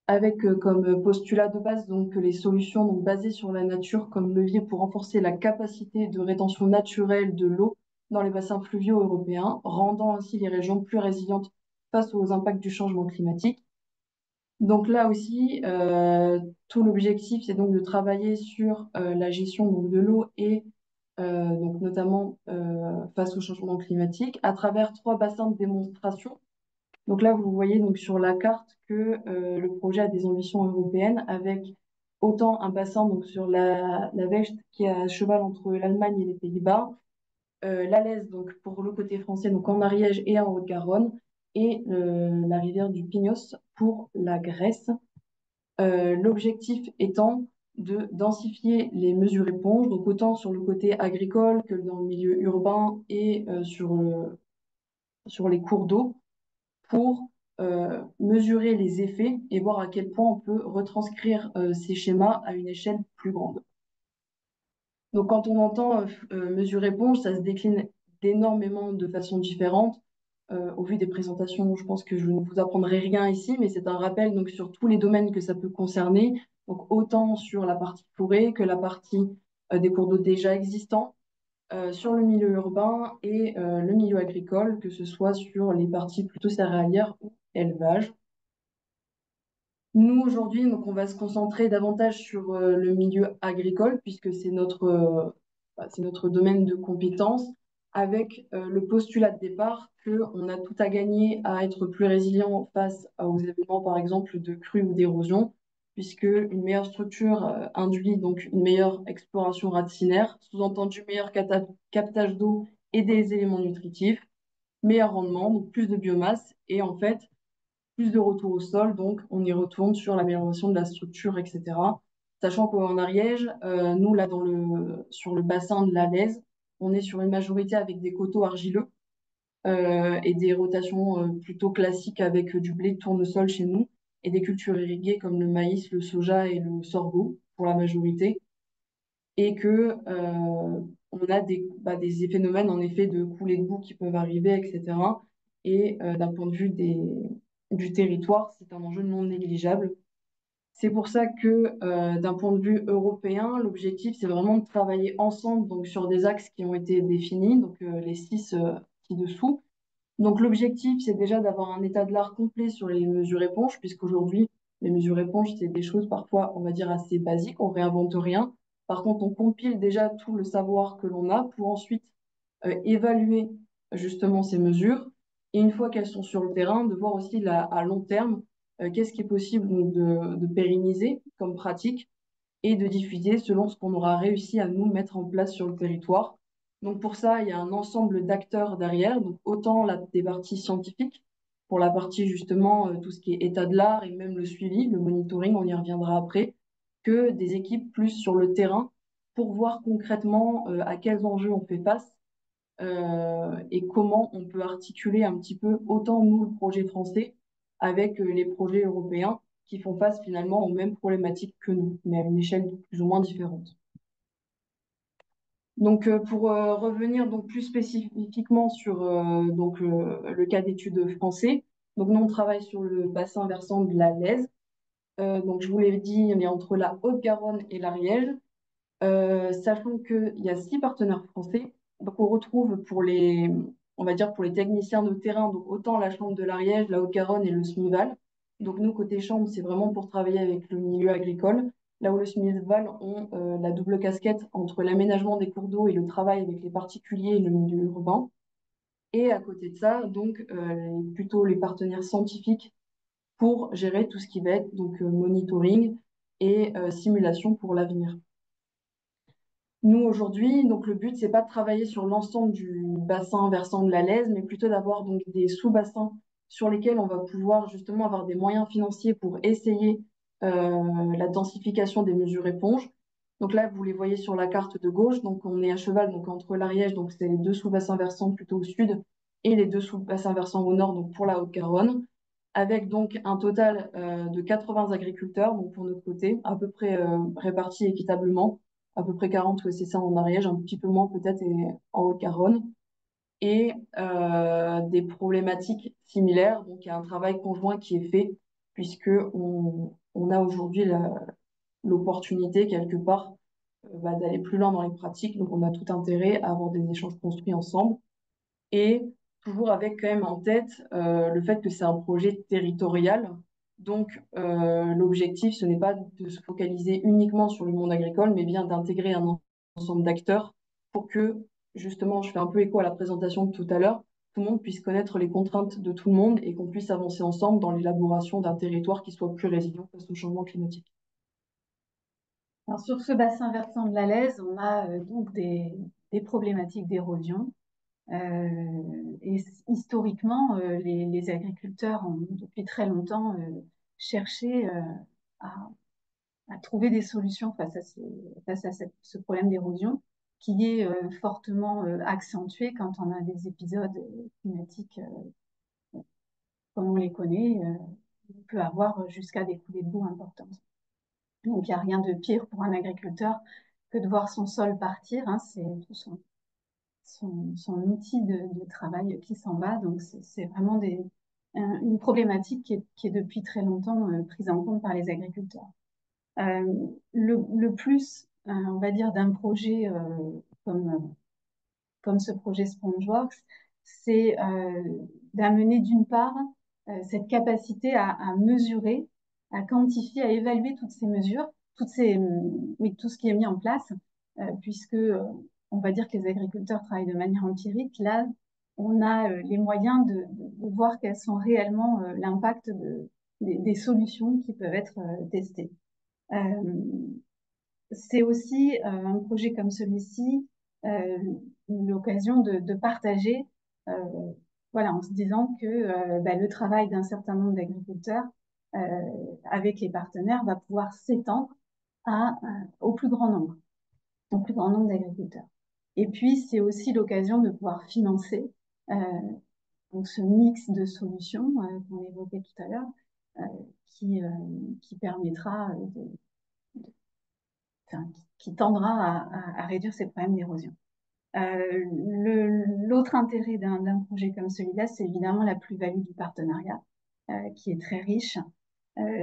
avec comme postulat de base donc les solutions donc basées sur la nature comme levier pour renforcer la capacité de rétention naturelle de l'eau dans les bassins fluviaux européens, rendant ainsi les régions plus résilientes face aux impacts du changement climatique. Donc là aussi, tout l'objectif, c'est donc de travailler sur la gestion donc, de l'eau et donc notamment face au changement climatique à travers 3 bassins de démonstration. Donc là, vous voyez donc sur la carte que le projet a des ambitions européennes avec autant un bassin donc sur la Vecht qui est à cheval entre l'Allemagne et les Pays-Bas, l'Alez donc pour le côté français donc en Ariège et en Haute-Garonne et la rivière du Pignos pour la Grèce. L'objectif étant de densifier les mesures éponges, donc autant sur le côté agricole que dans le milieu urbain et sur les cours d'eau, pour mesurer les effets et voir à quel point on peut retranscrire ces schémas à une échelle plus grande. Donc quand on entend mesure éponge, ça se décline d'énormément de façons différentes. Au vu des présentations, je pense que je ne vous apprendrai rien ici, mais c'est un rappel donc, sur tous les domaines que ça peut concerner, donc autant sur la partie forêt que la partie des cours d'eau déjà existants, sur le milieu urbain et le milieu agricole, que ce soit sur les parties plutôt céréalières ou élevage. Nous, aujourd'hui, donc, on va se concentrer davantage sur le milieu agricole, puisque c'est notre domaine de compétence, avec le postulat de départ qu'on a tout à gagner à être plus résilient face aux événements, par exemple, de crues ou d'érosion, puisque une meilleure structure induit donc une meilleure exploration racinaire, sous-entendu meilleur captage d'eau et des éléments nutritifs, meilleur rendement, donc plus de biomasse, et en fait, plus de retour au sol, donc on y retourne sur l'amélioration de la structure, etc. Sachant qu'en Ariège, nous, là, sur le bassin de la Lèze, on est sur une majorité avec des coteaux argileux et des rotations plutôt classiques avec du blé de tournesol chez nous et des cultures irriguées comme le maïs, le soja et le sorgho pour la majorité. Et que on a des phénomènes en effet de coulées de boue qui peuvent arriver, etc. Et d'un point de vue du territoire, c'est un enjeu non négligeable. C'est pour ça que d'un point de vue européen, l'objectif, c'est vraiment de travailler ensemble donc, sur des axes qui ont été définis, donc les 6 ci-dessous. Donc l'objectif, c'est déjà d'avoir un état de l'art complet sur les mesures éponges, puisqu'aujourd'hui, les mesures éponges, c'est des choses parfois, on va dire, assez basiques, on réinvente rien. Par contre, on compile déjà tout le savoir que l'on a pour ensuite évaluer justement ces mesures. Et une fois qu'elles sont sur le terrain, de voir aussi à long terme qu'est-ce qui est possible de pérenniser comme pratique et de diffuser selon ce qu'on aura réussi à nous mettre en place sur le territoire. Donc pour ça, il y a un ensemble d'acteurs derrière, donc autant des parties scientifiques, pour la partie justement tout ce qui est état de l'art et même le suivi, le monitoring, on y reviendra après, que des équipes plus sur le terrain pour voir concrètement à quels enjeux on fait face et comment on peut articuler un petit peu autant nous le projet français avec les projets européens qui font face finalement aux mêmes problématiques que nous, mais à une échelle plus ou moins différente. Donc pour revenir donc plus spécifiquement sur le cas d'études français, donc nous on travaille sur le bassin versant de la Lèze. Donc je vous l'ai dit, on est entre la Haute-Garonne et l'Ariège. Sachant qu'il y a 6 partenaires français. Donc, on retrouve on va dire pour les techniciens de terrain, donc autant la Chambre de l'Ariège, la Haute-Garonne et le SMIVAL. Donc, nous, côté Chambre, c'est vraiment pour travailler avec le milieu agricole. Là où le SMIVAL ont la double casquette entre l'aménagement des cours d'eau et le travail avec les particuliers et le milieu urbain. Et à côté de ça, donc, plutôt les partenaires scientifiques pour gérer tout ce qui va être donc, monitoring et simulation pour l'avenir. Nous, aujourd'hui, donc le but, c'est pas de travailler sur l'ensemble du bassin versant de la Lèze, mais plutôt d'avoir donc des sous-bassins sur lesquels on va pouvoir justement avoir des moyens financiers pour essayer la densification des mesures éponges. Donc là, vous les voyez sur la carte de gauche. Donc on est à cheval donc entre l'Ariège, donc c'est les deux sous-bassins versants plutôt au sud, et les deux sous-bassins versants au nord, donc pour la Haute-Garonne, avec donc un total de 80 agriculteurs, donc pour notre côté, à peu près répartis équitablement, à peu près 40, ouais, c'est ça en Ariège, un petit peu moins peut-être en Haute-Garonne, et des problématiques similaires. Donc il y a un travail conjoint qui est fait, puisque on a aujourd'hui l'opportunité quelque part d'aller plus loin dans les pratiques, donc on a tout intérêt à avoir des échanges construits ensemble, et toujours avec quand même en tête le fait que c'est un projet territorial. Donc, l'objectif, ce n'est pas de se focaliser uniquement sur le monde agricole, mais bien d'intégrer un ensemble d'acteurs pour que, justement, je fais un peu écho à la présentation de tout à l'heure, tout le monde puisse connaître les contraintes de tout le monde et qu'on puisse avancer ensemble dans l'élaboration d'un territoire qui soit plus résilient face au changement climatique. Alors, sur ce bassin versant de la Lèze, on a donc des problématiques d'érosion. Et historiquement, les agriculteurs ont depuis très longtemps cherché à trouver des solutions face à ce problème d'érosion qui est fortement accentué quand on a des épisodes climatiques comme on les connaît. On peut avoir jusqu'à des coulées de boue importantes. Donc, il n'y a rien de pire pour un agriculteur que de voir son sol partir. Hein, c'est tout son outil de travail qui s'en va. Donc, c'est vraiment une problématique qui est depuis très longtemps prise en compte par les agriculteurs. Le plus, on va dire, d'un projet comme ce projet SpongeWorks, c'est d'amener d'une part cette capacité à mesurer, à quantifier, à évaluer toutes ces mesures, tout ce qui est mis en place, puisque on va dire que les agriculteurs travaillent de manière empirique. Là, on a les moyens de voir quels sont réellement l'impact des solutions qui peuvent être testées. C'est aussi un projet comme celui-ci l'occasion de partager, voilà, en se disant que le travail d'un certain nombre d'agriculteurs avec les partenaires va pouvoir s'étendre au plus grand nombre d'agriculteurs. Et puis, c'est aussi l'occasion de pouvoir financer donc ce mix de solutions qu'on évoquait tout à l'heure, qui permettra qui tendra à réduire ces problèmes d'érosion. L'autre intérêt d'un projet comme celui-là, c'est évidemment la plus-value du partenariat, qui est très riche.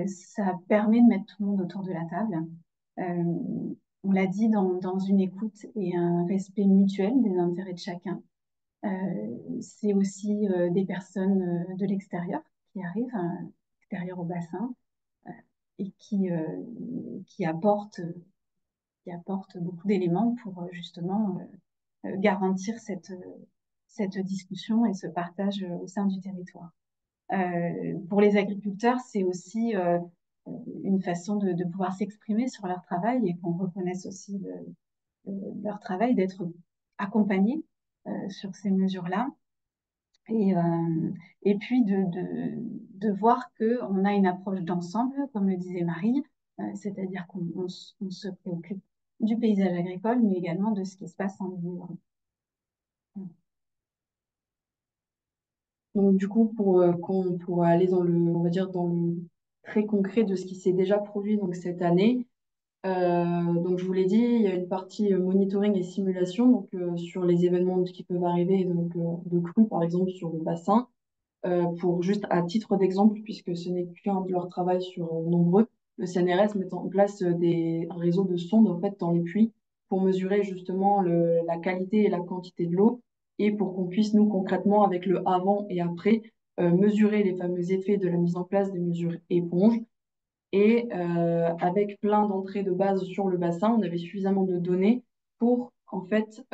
Ça permet de mettre tout le monde autour de la table. On l'a dit, dans une écoute et un respect mutuel des intérêts de chacun. C'est aussi des personnes de l'extérieur qui arrivent, extérieures au bassin, et qui apportent beaucoup d'éléments pour justement garantir cette discussion et ce partage au sein du territoire. Pour les agriculteurs, c'est aussi une façon de pouvoir s'exprimer sur leur travail et qu'on reconnaisse aussi leur travail, d'être accompagnés sur ces mesures-là. Et puis de voir qu'on a une approche d'ensemble, comme le disait Marie, c'est-à-dire qu'on se préoccupe du paysage agricole, mais également de ce qui se passe en milieu urbain. Donc du coup, pour aller dans on va dire dans le très concret de ce qui s'est déjà produit donc cette année, donc je vous l'ai dit, il y a une partie monitoring et simulation donc sur les événements qui peuvent arriver, donc de crues par exemple sur le bassin. Pour juste à titre d'exemple, puisque ce n'est qu'un de leurs travaux sur nombreux, le CNRS met en place un réseau de sondes en fait dans les puits pour mesurer justement la qualité et la quantité de l'eau, et pour qu'on puisse nous concrètement avec le avant et après mesurer les fameux effets de la mise en place des mesures éponges. Et avec plein d'entrées de base sur le bassin, on avait suffisamment de données pour en fait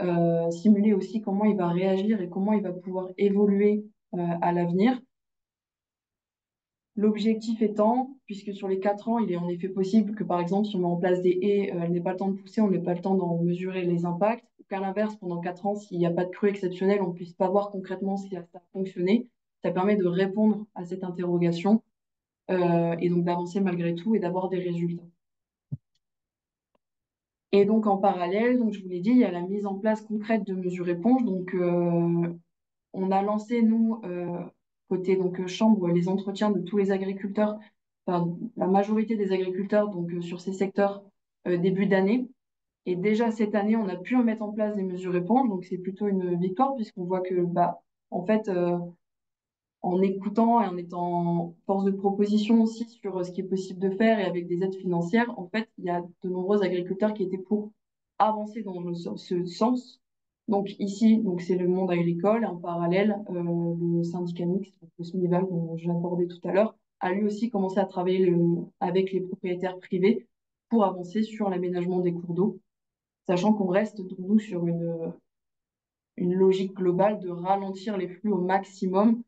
simuler aussi comment il va réagir et comment il va pouvoir évoluer à l'avenir. L'objectif étant, puisque sur les 4 ans, il est en effet possible que, par exemple, si on met en place des haies, elles n'aient pas le temps de pousser, on n'ait pas le temps d'en mesurer les impacts, ou qu'à l'inverse, pendant 4 ans, s'il n'y a pas de crue exceptionnelle, on ne puisse pas voir concrètement si ça a fonctionné. Ça permet de répondre à cette interrogation et donc d'avancer malgré tout et d'avoir des résultats. Et donc en parallèle, donc, je vous l'ai dit, il y a la mise en place concrète de mesures éponges. Donc on a lancé, nous, côté donc, chambre, les entretiens de tous les agriculteurs, enfin, la majorité des agriculteurs donc, sur ces secteurs début d'année. Et déjà cette année, on a pu mettre en place des mesures éponges, donc c'est plutôt une victoire puisqu'on voit que, en fait, en écoutant et en étant force de proposition aussi sur ce qui est possible de faire et avec des aides financières, en fait, il y a de nombreux agriculteurs qui étaient pour avancer dans ce sens. Donc ici, donc c'est le monde agricole. En parallèle, le syndicat mixte, le SMIVAL, dont j'ai abordé tout à l'heure, a lui aussi commencé à travailler avec les propriétaires privés pour avancer sur l'aménagement des cours d'eau, sachant qu'on reste, nous, sur une logique globale de ralentir les flux au maximum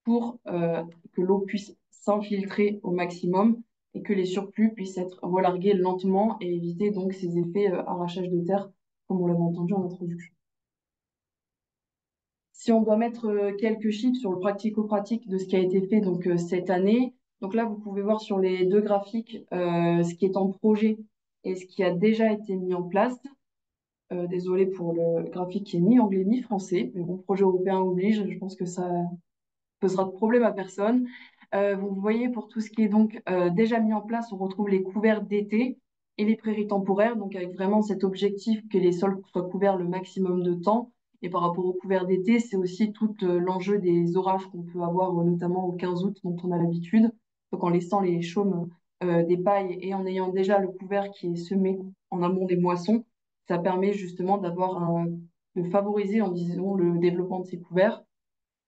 pour que l'eau puisse s'infiltrer au maximum et que les surplus puissent être relargués lentement et éviter donc ces effets arrachage de terre, comme on l'avait entendu en introduction. Si on doit mettre quelques chiffres sur le pratico-pratique de ce qui a été fait donc, cette année, donc là, vous pouvez voir sur les 2 graphiques ce qui est en projet et ce qui a déjà été mis en place. Désolée pour le graphique qui est mi-anglais, mi-français, mais bon, projet européen oblige, je pense que ça posera de problème à personne. Vous voyez, pour tout ce qui est donc déjà mis en place, on retrouve les couverts d'été et les prairies temporaires, donc avec vraiment cet objectif que les sols soient couverts le maximum de temps. Et par rapport aux couverts d'été, c'est aussi tout l'enjeu des orages qu'on peut avoir, notamment au 15 août, dont on a l'habitude. Donc en laissant les chaumes des pailles et en ayant déjà le couvert qui est semé en amont des moissons, ça permet justement de favoriser, en disant, le développement de ces couverts.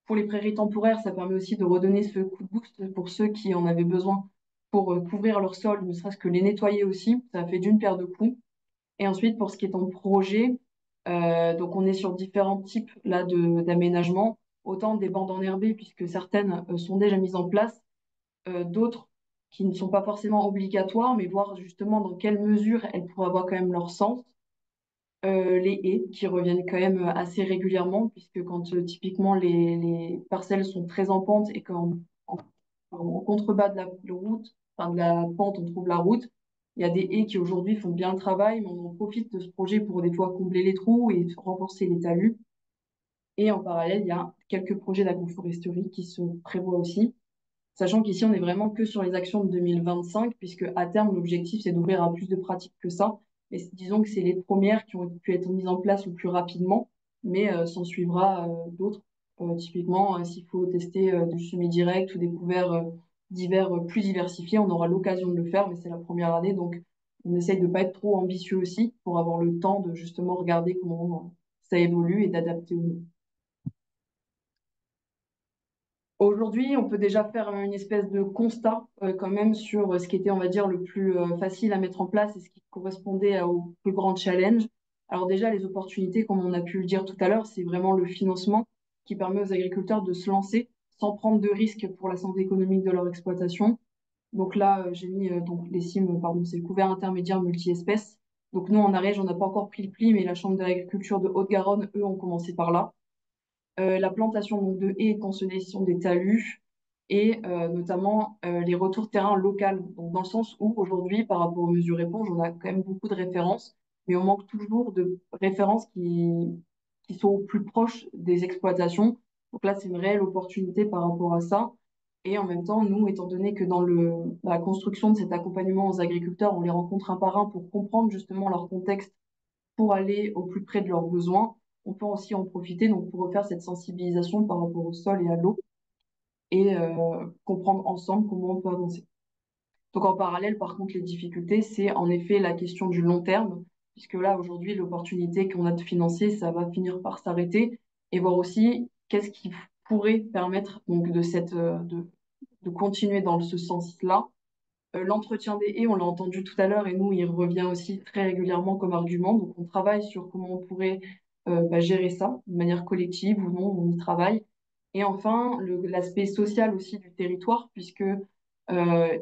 Pour les prairies temporaires, ça permet aussi de redonner ce coup de boost pour ceux qui en avaient besoin pour couvrir leur sol, ne serait-ce que les nettoyer aussi. Ça fait d'une paire de coups. Et ensuite, pour ce qui est en projet, donc on est sur différents types là d'aménagement, autant des bandes enherbées, puisque certaines sont déjà mises en place, d'autres qui ne sont pas forcément obligatoires, mais voir justement dans quelle mesure elles pourraient avoir quand même leur sens. Les haies qui reviennent quand même assez régulièrement, puisque quand typiquement les parcelles sont très en pente et qu'en en contrebas de la route, enfin de la pente, on trouve la route, il y a des haies qui aujourd'hui font bien le travail, mais on en profite de ce projet pour des fois combler les trous et renforcer les talus. Et en parallèle, il y a quelques projets d'agroforesterie qui se prévoient aussi, sachant qu'ici, on est vraiment que sur les actions de 2025, puisque à terme, l'objectif, c'est d'ouvrir à plus de pratiques que ça. Mais disons que c'est les premières qui ont pu être mises en place le plus rapidement, mais s'en suivra d'autres. Typiquement, s'il faut tester du semi-direct ou des couverts divers plus diversifiés, on aura l'occasion de le faire, mais c'est la première année, donc on essaye de ne pas être trop ambitieux aussi pour avoir le temps de justement regarder comment ça évolue et d'adapter au mieux. Aujourd'hui, on peut déjà faire une espèce de constat quand même sur ce qui était, on va dire, le plus facile à mettre en place et ce qui correspondait au plus grand challenge. Alors déjà, les opportunités, comme on a pu le dire tout à l'heure, c'est vraiment le financement qui permet aux agriculteurs de se lancer sans prendre de risques pour la santé économique de leur exploitation. Donc là, j'ai mis donc les CIM, pardon, c'est le couvert intermédiaire multi-espèces. Donc nous, en Ariège, on n'a pas encore pris le pli, mais la Chambre de l'agriculture de Haute-Garonne, eux, ont commencé par là. La plantation donc, de haies et consolidation des talus et notamment les retours terrain local. Donc, dans le sens où aujourd'hui, par rapport aux mesures éponges, on a quand même beaucoup de références, mais on manque toujours de références qui sont au plus proches des exploitations. Donc là, c'est une réelle opportunité par rapport à ça. Et en même temps, nous, étant donné que dans la construction de cet accompagnement aux agriculteurs, on les rencontre un par un pour comprendre justement leur contexte, pour aller au plus près de leurs besoins, on peut aussi en profiter donc pour refaire cette sensibilisation par rapport au sol et à l'eau et comprendre ensemble comment on peut avancer. Donc en parallèle, par contre, les difficultés, c'est en effet la question du long terme, puisque là, aujourd'hui, l'opportunité qu'on a de financer, ça va finir par s'arrêter, et voir aussi qu'est-ce qui pourrait permettre donc de continuer dans ce sens-là. L'entretien des haies, on l'a entendu tout à l'heure, et nous, il revient aussi très régulièrement comme argument. Donc, on travaille sur comment on pourrait gérer ça de manière collective ou non, on y travaille. Et enfin, l'aspect social aussi du territoire, puisque Euh,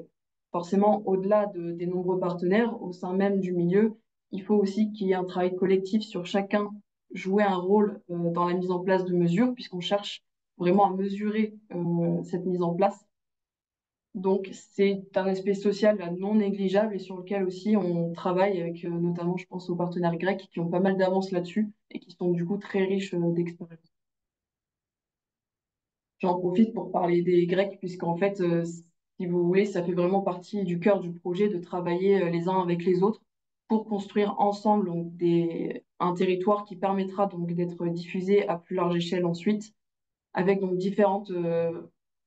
Forcément, au-delà des nombreux partenaires au sein même du milieu, il faut aussi qu'il y ait un travail collectif sur chacun jouer un rôle dans la mise en place de mesures, puisqu'on cherche vraiment à mesurer cette mise en place. Donc, c'est un aspect social non négligeable et sur lequel aussi on travaille avec notamment, je pense, aux partenaires grecs qui ont pas mal d'avance là-dessus et qui sont du coup très riches d'expérience. J'en profite pour parler des Grecs, puisqu'en fait, si vous voulez, ça fait vraiment partie du cœur du projet de travailler les uns avec les autres pour construire ensemble donc, un territoire qui permettra donc d'être diffusé à plus large échelle ensuite, avec donc différentes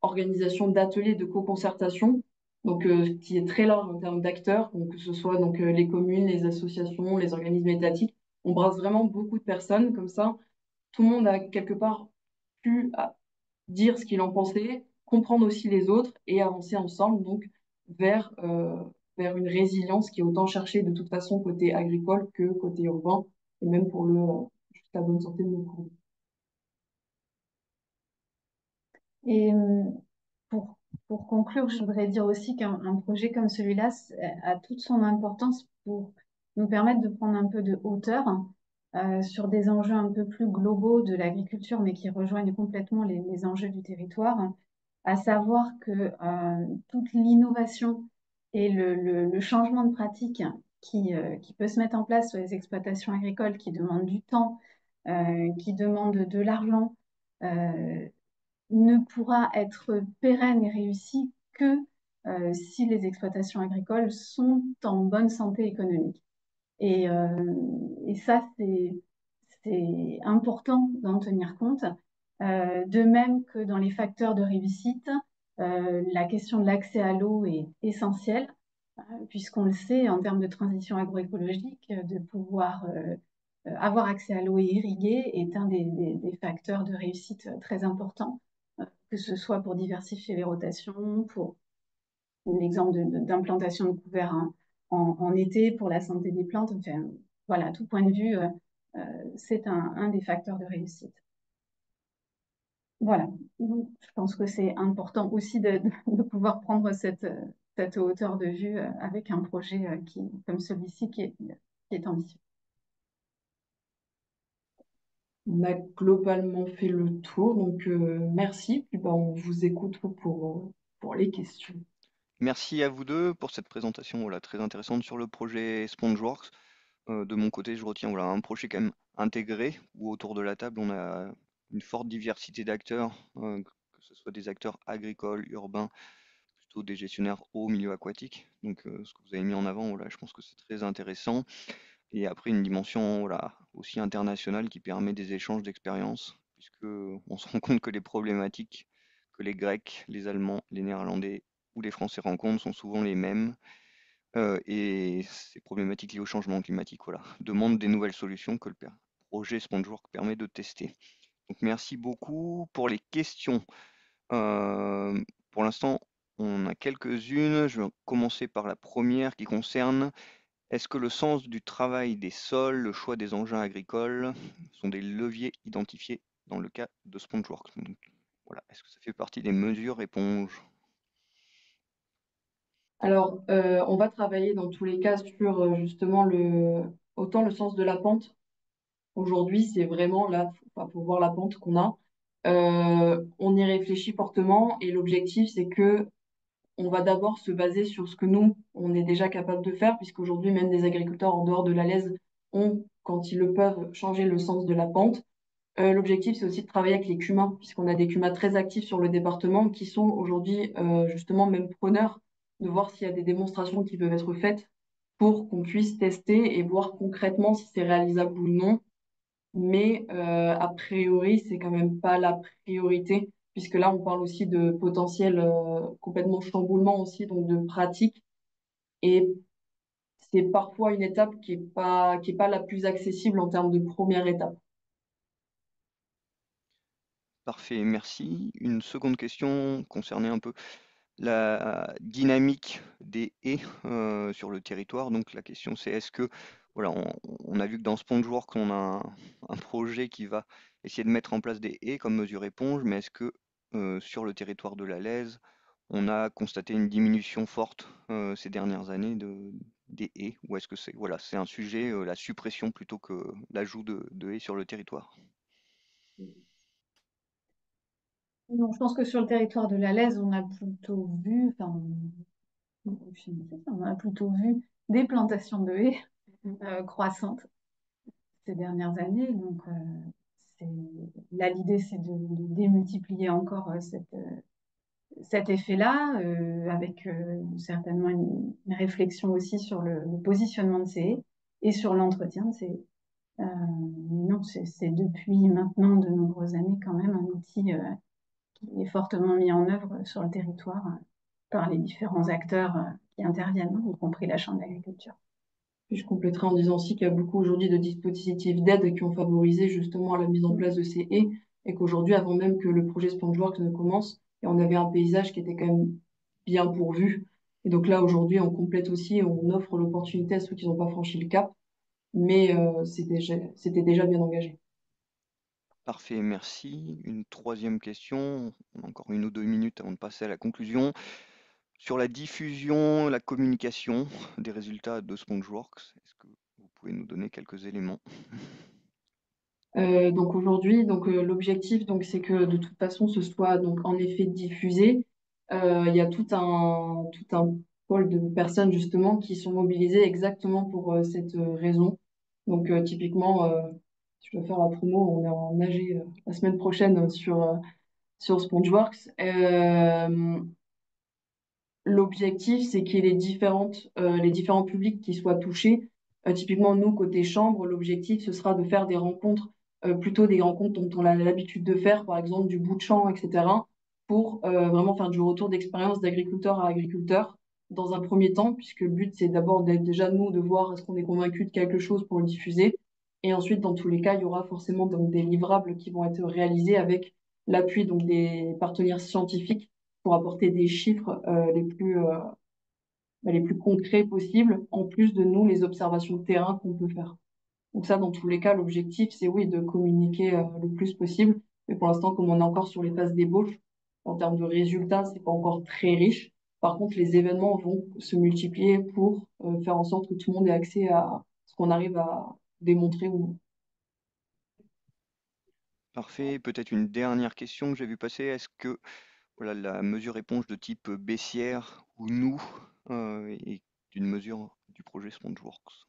organisations d'ateliers de co-concertation, donc qui est très large en termes d'acteurs, donc que ce soit donc les communes, les associations, les organismes étatiques. On brasse vraiment beaucoup de personnes comme ça. Tout le monde a quelque part pu dire ce qu'il en pensait, comprendre aussi les autres et avancer ensemble donc vers, vers une résilience qui est autant cherchée de toute façon côté agricole que côté urbain et même pour juste la bonne santé de nos cours. Et pour, pour conclure, je voudrais dire aussi qu'un projet comme celui-là a toute son importance pour nous permettre de prendre un peu de hauteur sur des enjeux un peu plus globaux de l'agriculture, mais qui rejoignent complètement les enjeux du territoire, à savoir que toute l'innovation et le changement de pratique qui peut se mettre en place sur les exploitations agricoles qui demandent du temps, qui demandent de l'argent, ne pourra être pérenne et réussi que si les exploitations agricoles sont en bonne santé économique. Et ça, c'est important d'en tenir compte. De même que dans les facteurs de réussite, la question de l'accès à l'eau est essentielle, puisqu'on le sait, en termes de transition agroécologique, de pouvoir avoir accès à l'eau et irriguer est un des facteurs de réussite très importants, que ce soit pour diversifier les rotations, pour l'exemple d'implantation de couverts en été, pour la santé des plantes. Enfin, voilà, à tout point de vue, c'est un des facteurs de réussite. Voilà, donc je pense que c'est important aussi de pouvoir prendre cette hauteur de vue avec un projet comme celui-ci qui est ambitieux. On a globalement fait le tour, donc merci. Puis, on vous écoute pour les questions. Merci à vous deux pour cette présentation voilà, très intéressante sur le projet SpongeWorks. De mon côté, je retiens voilà, un projet quand même intégré, où autour de la table, on a une forte diversité d'acteurs, que ce soit des acteurs agricoles, urbains, plutôt des gestionnaires au milieu aquatique. Donc ce que vous avez mis en avant, voilà, je pense que c'est très intéressant. Et après, une dimension voilà, aussi internationale qui permet des échanges d'expériences, puisque on se rend compte que les problématiques que les Grecs, les Allemands, les Néerlandais ou les Français rencontrent sont souvent les mêmes. Et ces problématiques liées au changement climatique voilà, demandent des nouvelles solutions que le projet SpongeWorks permet de tester. Donc merci beaucoup pour les questions. Pour l'instant, on a quelques-unes. Je vais commencer par la première qui concerne est-ce que le sens du travail des sols, le choix des engins agricoles sont des leviers identifiés dans le cas de SpongeWorks? Donc, voilà, est-ce que ça fait partie des mesures éponges? Alors, on va travailler dans tous les cas sur justement autant le sens de la pente. Aujourd'hui, c'est vraiment là, faut voir la pente qu'on a. On y réfléchit fortement et l'objectif, c'est que on va d'abord se baser sur ce que nous, on est déjà capable de faire, puisqu'aujourd'hui, même des agriculteurs en dehors de la lèse ont, quand ils le peuvent, changé le sens de la pente. L'objectif, c'est aussi de travailler avec les CUMA, puisqu'on a des CUMA très actifs sur le département qui sont aujourd'hui justement même preneurs de voir s'il y a des démonstrations qui peuvent être faites pour qu'on puisse tester et voir concrètement si c'est réalisable ou non. Mais a priori, c'est quand même pas la priorité, puisque là, on parle aussi de potentiel complètement chamboulement aussi, donc de pratique. Et c'est parfois une étape qui est pas la plus accessible en termes de première étape. Parfait, merci. Une seconde question concernait un peu la dynamique des haies sur le territoire. Donc la question c'est est-ce que, voilà, on a vu que dans SpongeWorks on a un projet qui va essayer de mettre en place des haies comme mesure éponge, mais est-ce que sur le territoire de la Lèze, on a constaté une diminution forte ces dernières années des haies, ou est-ce que c'est voilà, c'est un sujet, la suppression plutôt que l'ajout de haies sur le territoire? Non, je pense que sur le territoire de la Lèze, on a plutôt vu, on a plutôt vu des plantations de haies croissantes ces dernières années. Donc, là, l'idée, c'est de démultiplier encore cet effet-là, avec certainement une réflexion aussi sur le positionnement de ces haies et sur l'entretien de ces haies. Mais non, c'est depuis maintenant de nombreuses années quand même un outil qui est fortement mis en œuvre sur le territoire par les différents acteurs qui interviennent, y compris la Chambre d'agriculture. Puis je compléterai en disant aussi qu'il y a beaucoup aujourd'hui de dispositifs d'aide qui ont favorisé justement la mise en place de ces haies et qu'aujourd'hui, avant même que le projet Spongeworks ne commence, on avait un paysage qui était quand même bien pourvu. Et donc là, aujourd'hui, on complète aussi, on offre l'opportunité à ceux qui n'ont pas franchi le cap, mais c'était déjà bien engagé. Parfait, merci. Une troisième question, on a encore 1 ou 2 minutes avant de passer à la conclusion. Sur la diffusion, la communication des résultats de Spongeworks, est-ce que vous pouvez nous donner quelques éléments? Donc aujourd'hui, l'objectif, c'est que de toute façon, ce soit donc en effet diffusé. Il y a tout un pôle de personnes justement qui sont mobilisées exactement pour cette raison. Donc typiquement, je dois faire la promo, on est en AG la semaine prochaine sur Spongeworks. L'objectif, c'est qu'il y ait les différents publics qui soient touchés. Typiquement, nous, côté chambre, l'objectif, ce sera de faire des rencontres, plutôt des rencontres dont on a l'habitude de faire, par exemple du bout de champ, etc., pour vraiment faire du retour d'expérience d'agriculteur à agriculteur dans un premier temps, puisque le but, c'est d'abord d'être déjà nous, de voir est-ce qu'on est convaincu de quelque chose pour le diffuser. Et ensuite, dans tous les cas, il y aura forcément donc, des livrables qui vont être réalisés avec l'appui donc des partenaires scientifiques pour apporter des chiffres les plus concrets possibles, en plus de nous, les observations de terrain qu'on peut faire. Donc ça, dans tous les cas, l'objectif, c'est oui, de communiquer le plus possible. Mais pour l'instant, comme on est encore sur les phases d'ébauche, en termes de résultats, c'est pas encore très riche. Par contre, les événements vont se multiplier pour faire en sorte que tout le monde ait accès à ce qu'on arrive à démontrer ou non. Parfait, peut-être une dernière question que j'ai vu passer. Est-ce que voilà, la mesure éponge de type baissière ou nous est une mesure du projet Spongeworks?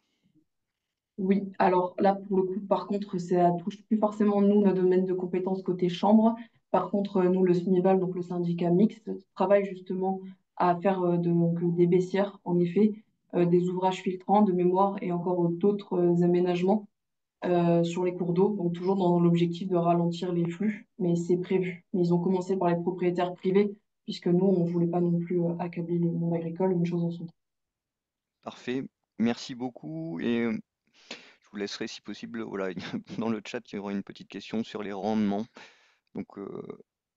Oui, alors là, pour le coup, par contre, ça touche plus forcément nous, notre domaine de compétences côté chambre. Par contre, nous, le SMIVAL, donc le syndicat mixte, travaille justement à faire donc, des baissières, en effet, des ouvrages filtrants de mémoire et encore d'autres aménagements sur les cours d'eau, donc toujours dans l'objectif de ralentir les flux, mais c'est prévu. Mais ils ont commencé par les propriétaires privés, puisque nous, on ne voulait pas non plus accabler le monde agricole, une chose en son temps. Parfait, merci beaucoup et je vous laisserai si possible, voilà, dans le chat, il y aura une petite question sur les rendements. Donc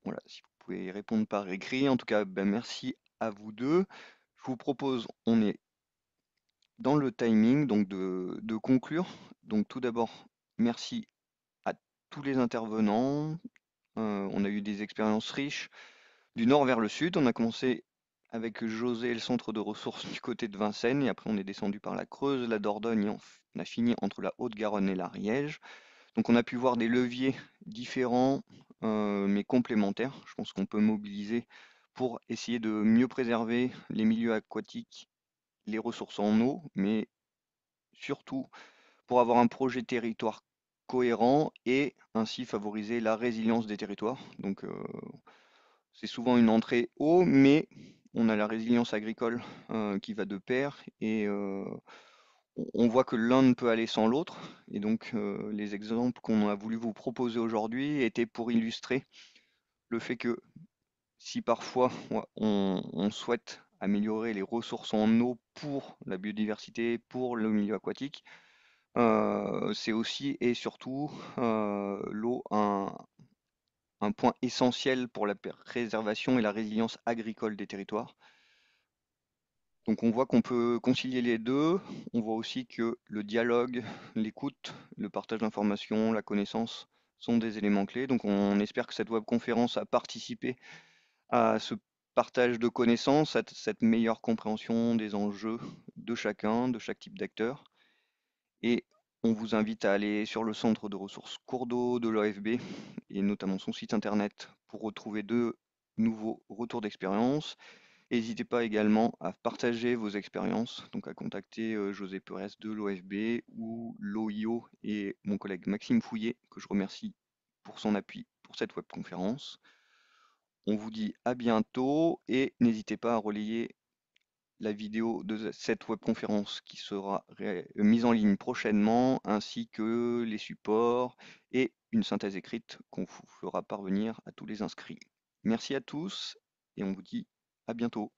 voilà, si vous pouvez y répondre par écrit. En tout cas, ben, merci à vous deux. Je vous propose, on est dans le timing donc de conclure. Donc tout d'abord, merci à tous les intervenants. On a eu des expériences riches du nord vers le sud. On a commencé avec José, le centre de ressources du côté de Vincennes, et après on est descendu par la Creuse, la Dordogne, et on a fini entre la Haute-Garonne et l'Ariège. Donc on a pu voir des leviers différents, mais complémentaires. Je pense qu'on peut mobiliser pour essayer de mieux préserver les milieux aquatiques, les ressources en eau, mais surtout pour avoir un projet territoire cohérent et ainsi favoriser la résilience des territoires. Donc c'est souvent une entrée eau, mais on a la résilience agricole qui va de pair et on voit que l'un ne peut aller sans l'autre. Et donc les exemples qu'on a voulu vous proposer aujourd'hui étaient pour illustrer le fait que si parfois on souhaite améliorer les ressources en eau pour la biodiversité, pour le milieu aquatique, c'est aussi et surtout l'eau un point essentiel pour la préservation et la résilience agricole des territoires. Donc on voit qu'on peut concilier les deux. On voit aussi que le dialogue, l'écoute, le partage d'informations, la connaissance sont des éléments clés. Donc on espère que cette webconférence a participé à ce partage de connaissances, cette meilleure compréhension des enjeux de chacun, de chaque type d'acteur. Et on vous invite à aller sur le centre de ressources cours d'eau de l'OFB et notamment son site internet pour retrouver de nouveaux retours d'expérience. N'hésitez pas également à partager vos expériences, donc à contacter José Perez de l'OFB ou l'OIO et mon collègue Maxime Fouillet, que je remercie pour son appui pour cette webconférence. On vous dit à bientôt et n'hésitez pas à relayer la vidéo de cette webconférence qui sera mise en ligne prochainement, ainsi que les supports et une synthèse écrite qu'on vous fera parvenir à tous les inscrits. Merci à tous et on vous dit à bientôt.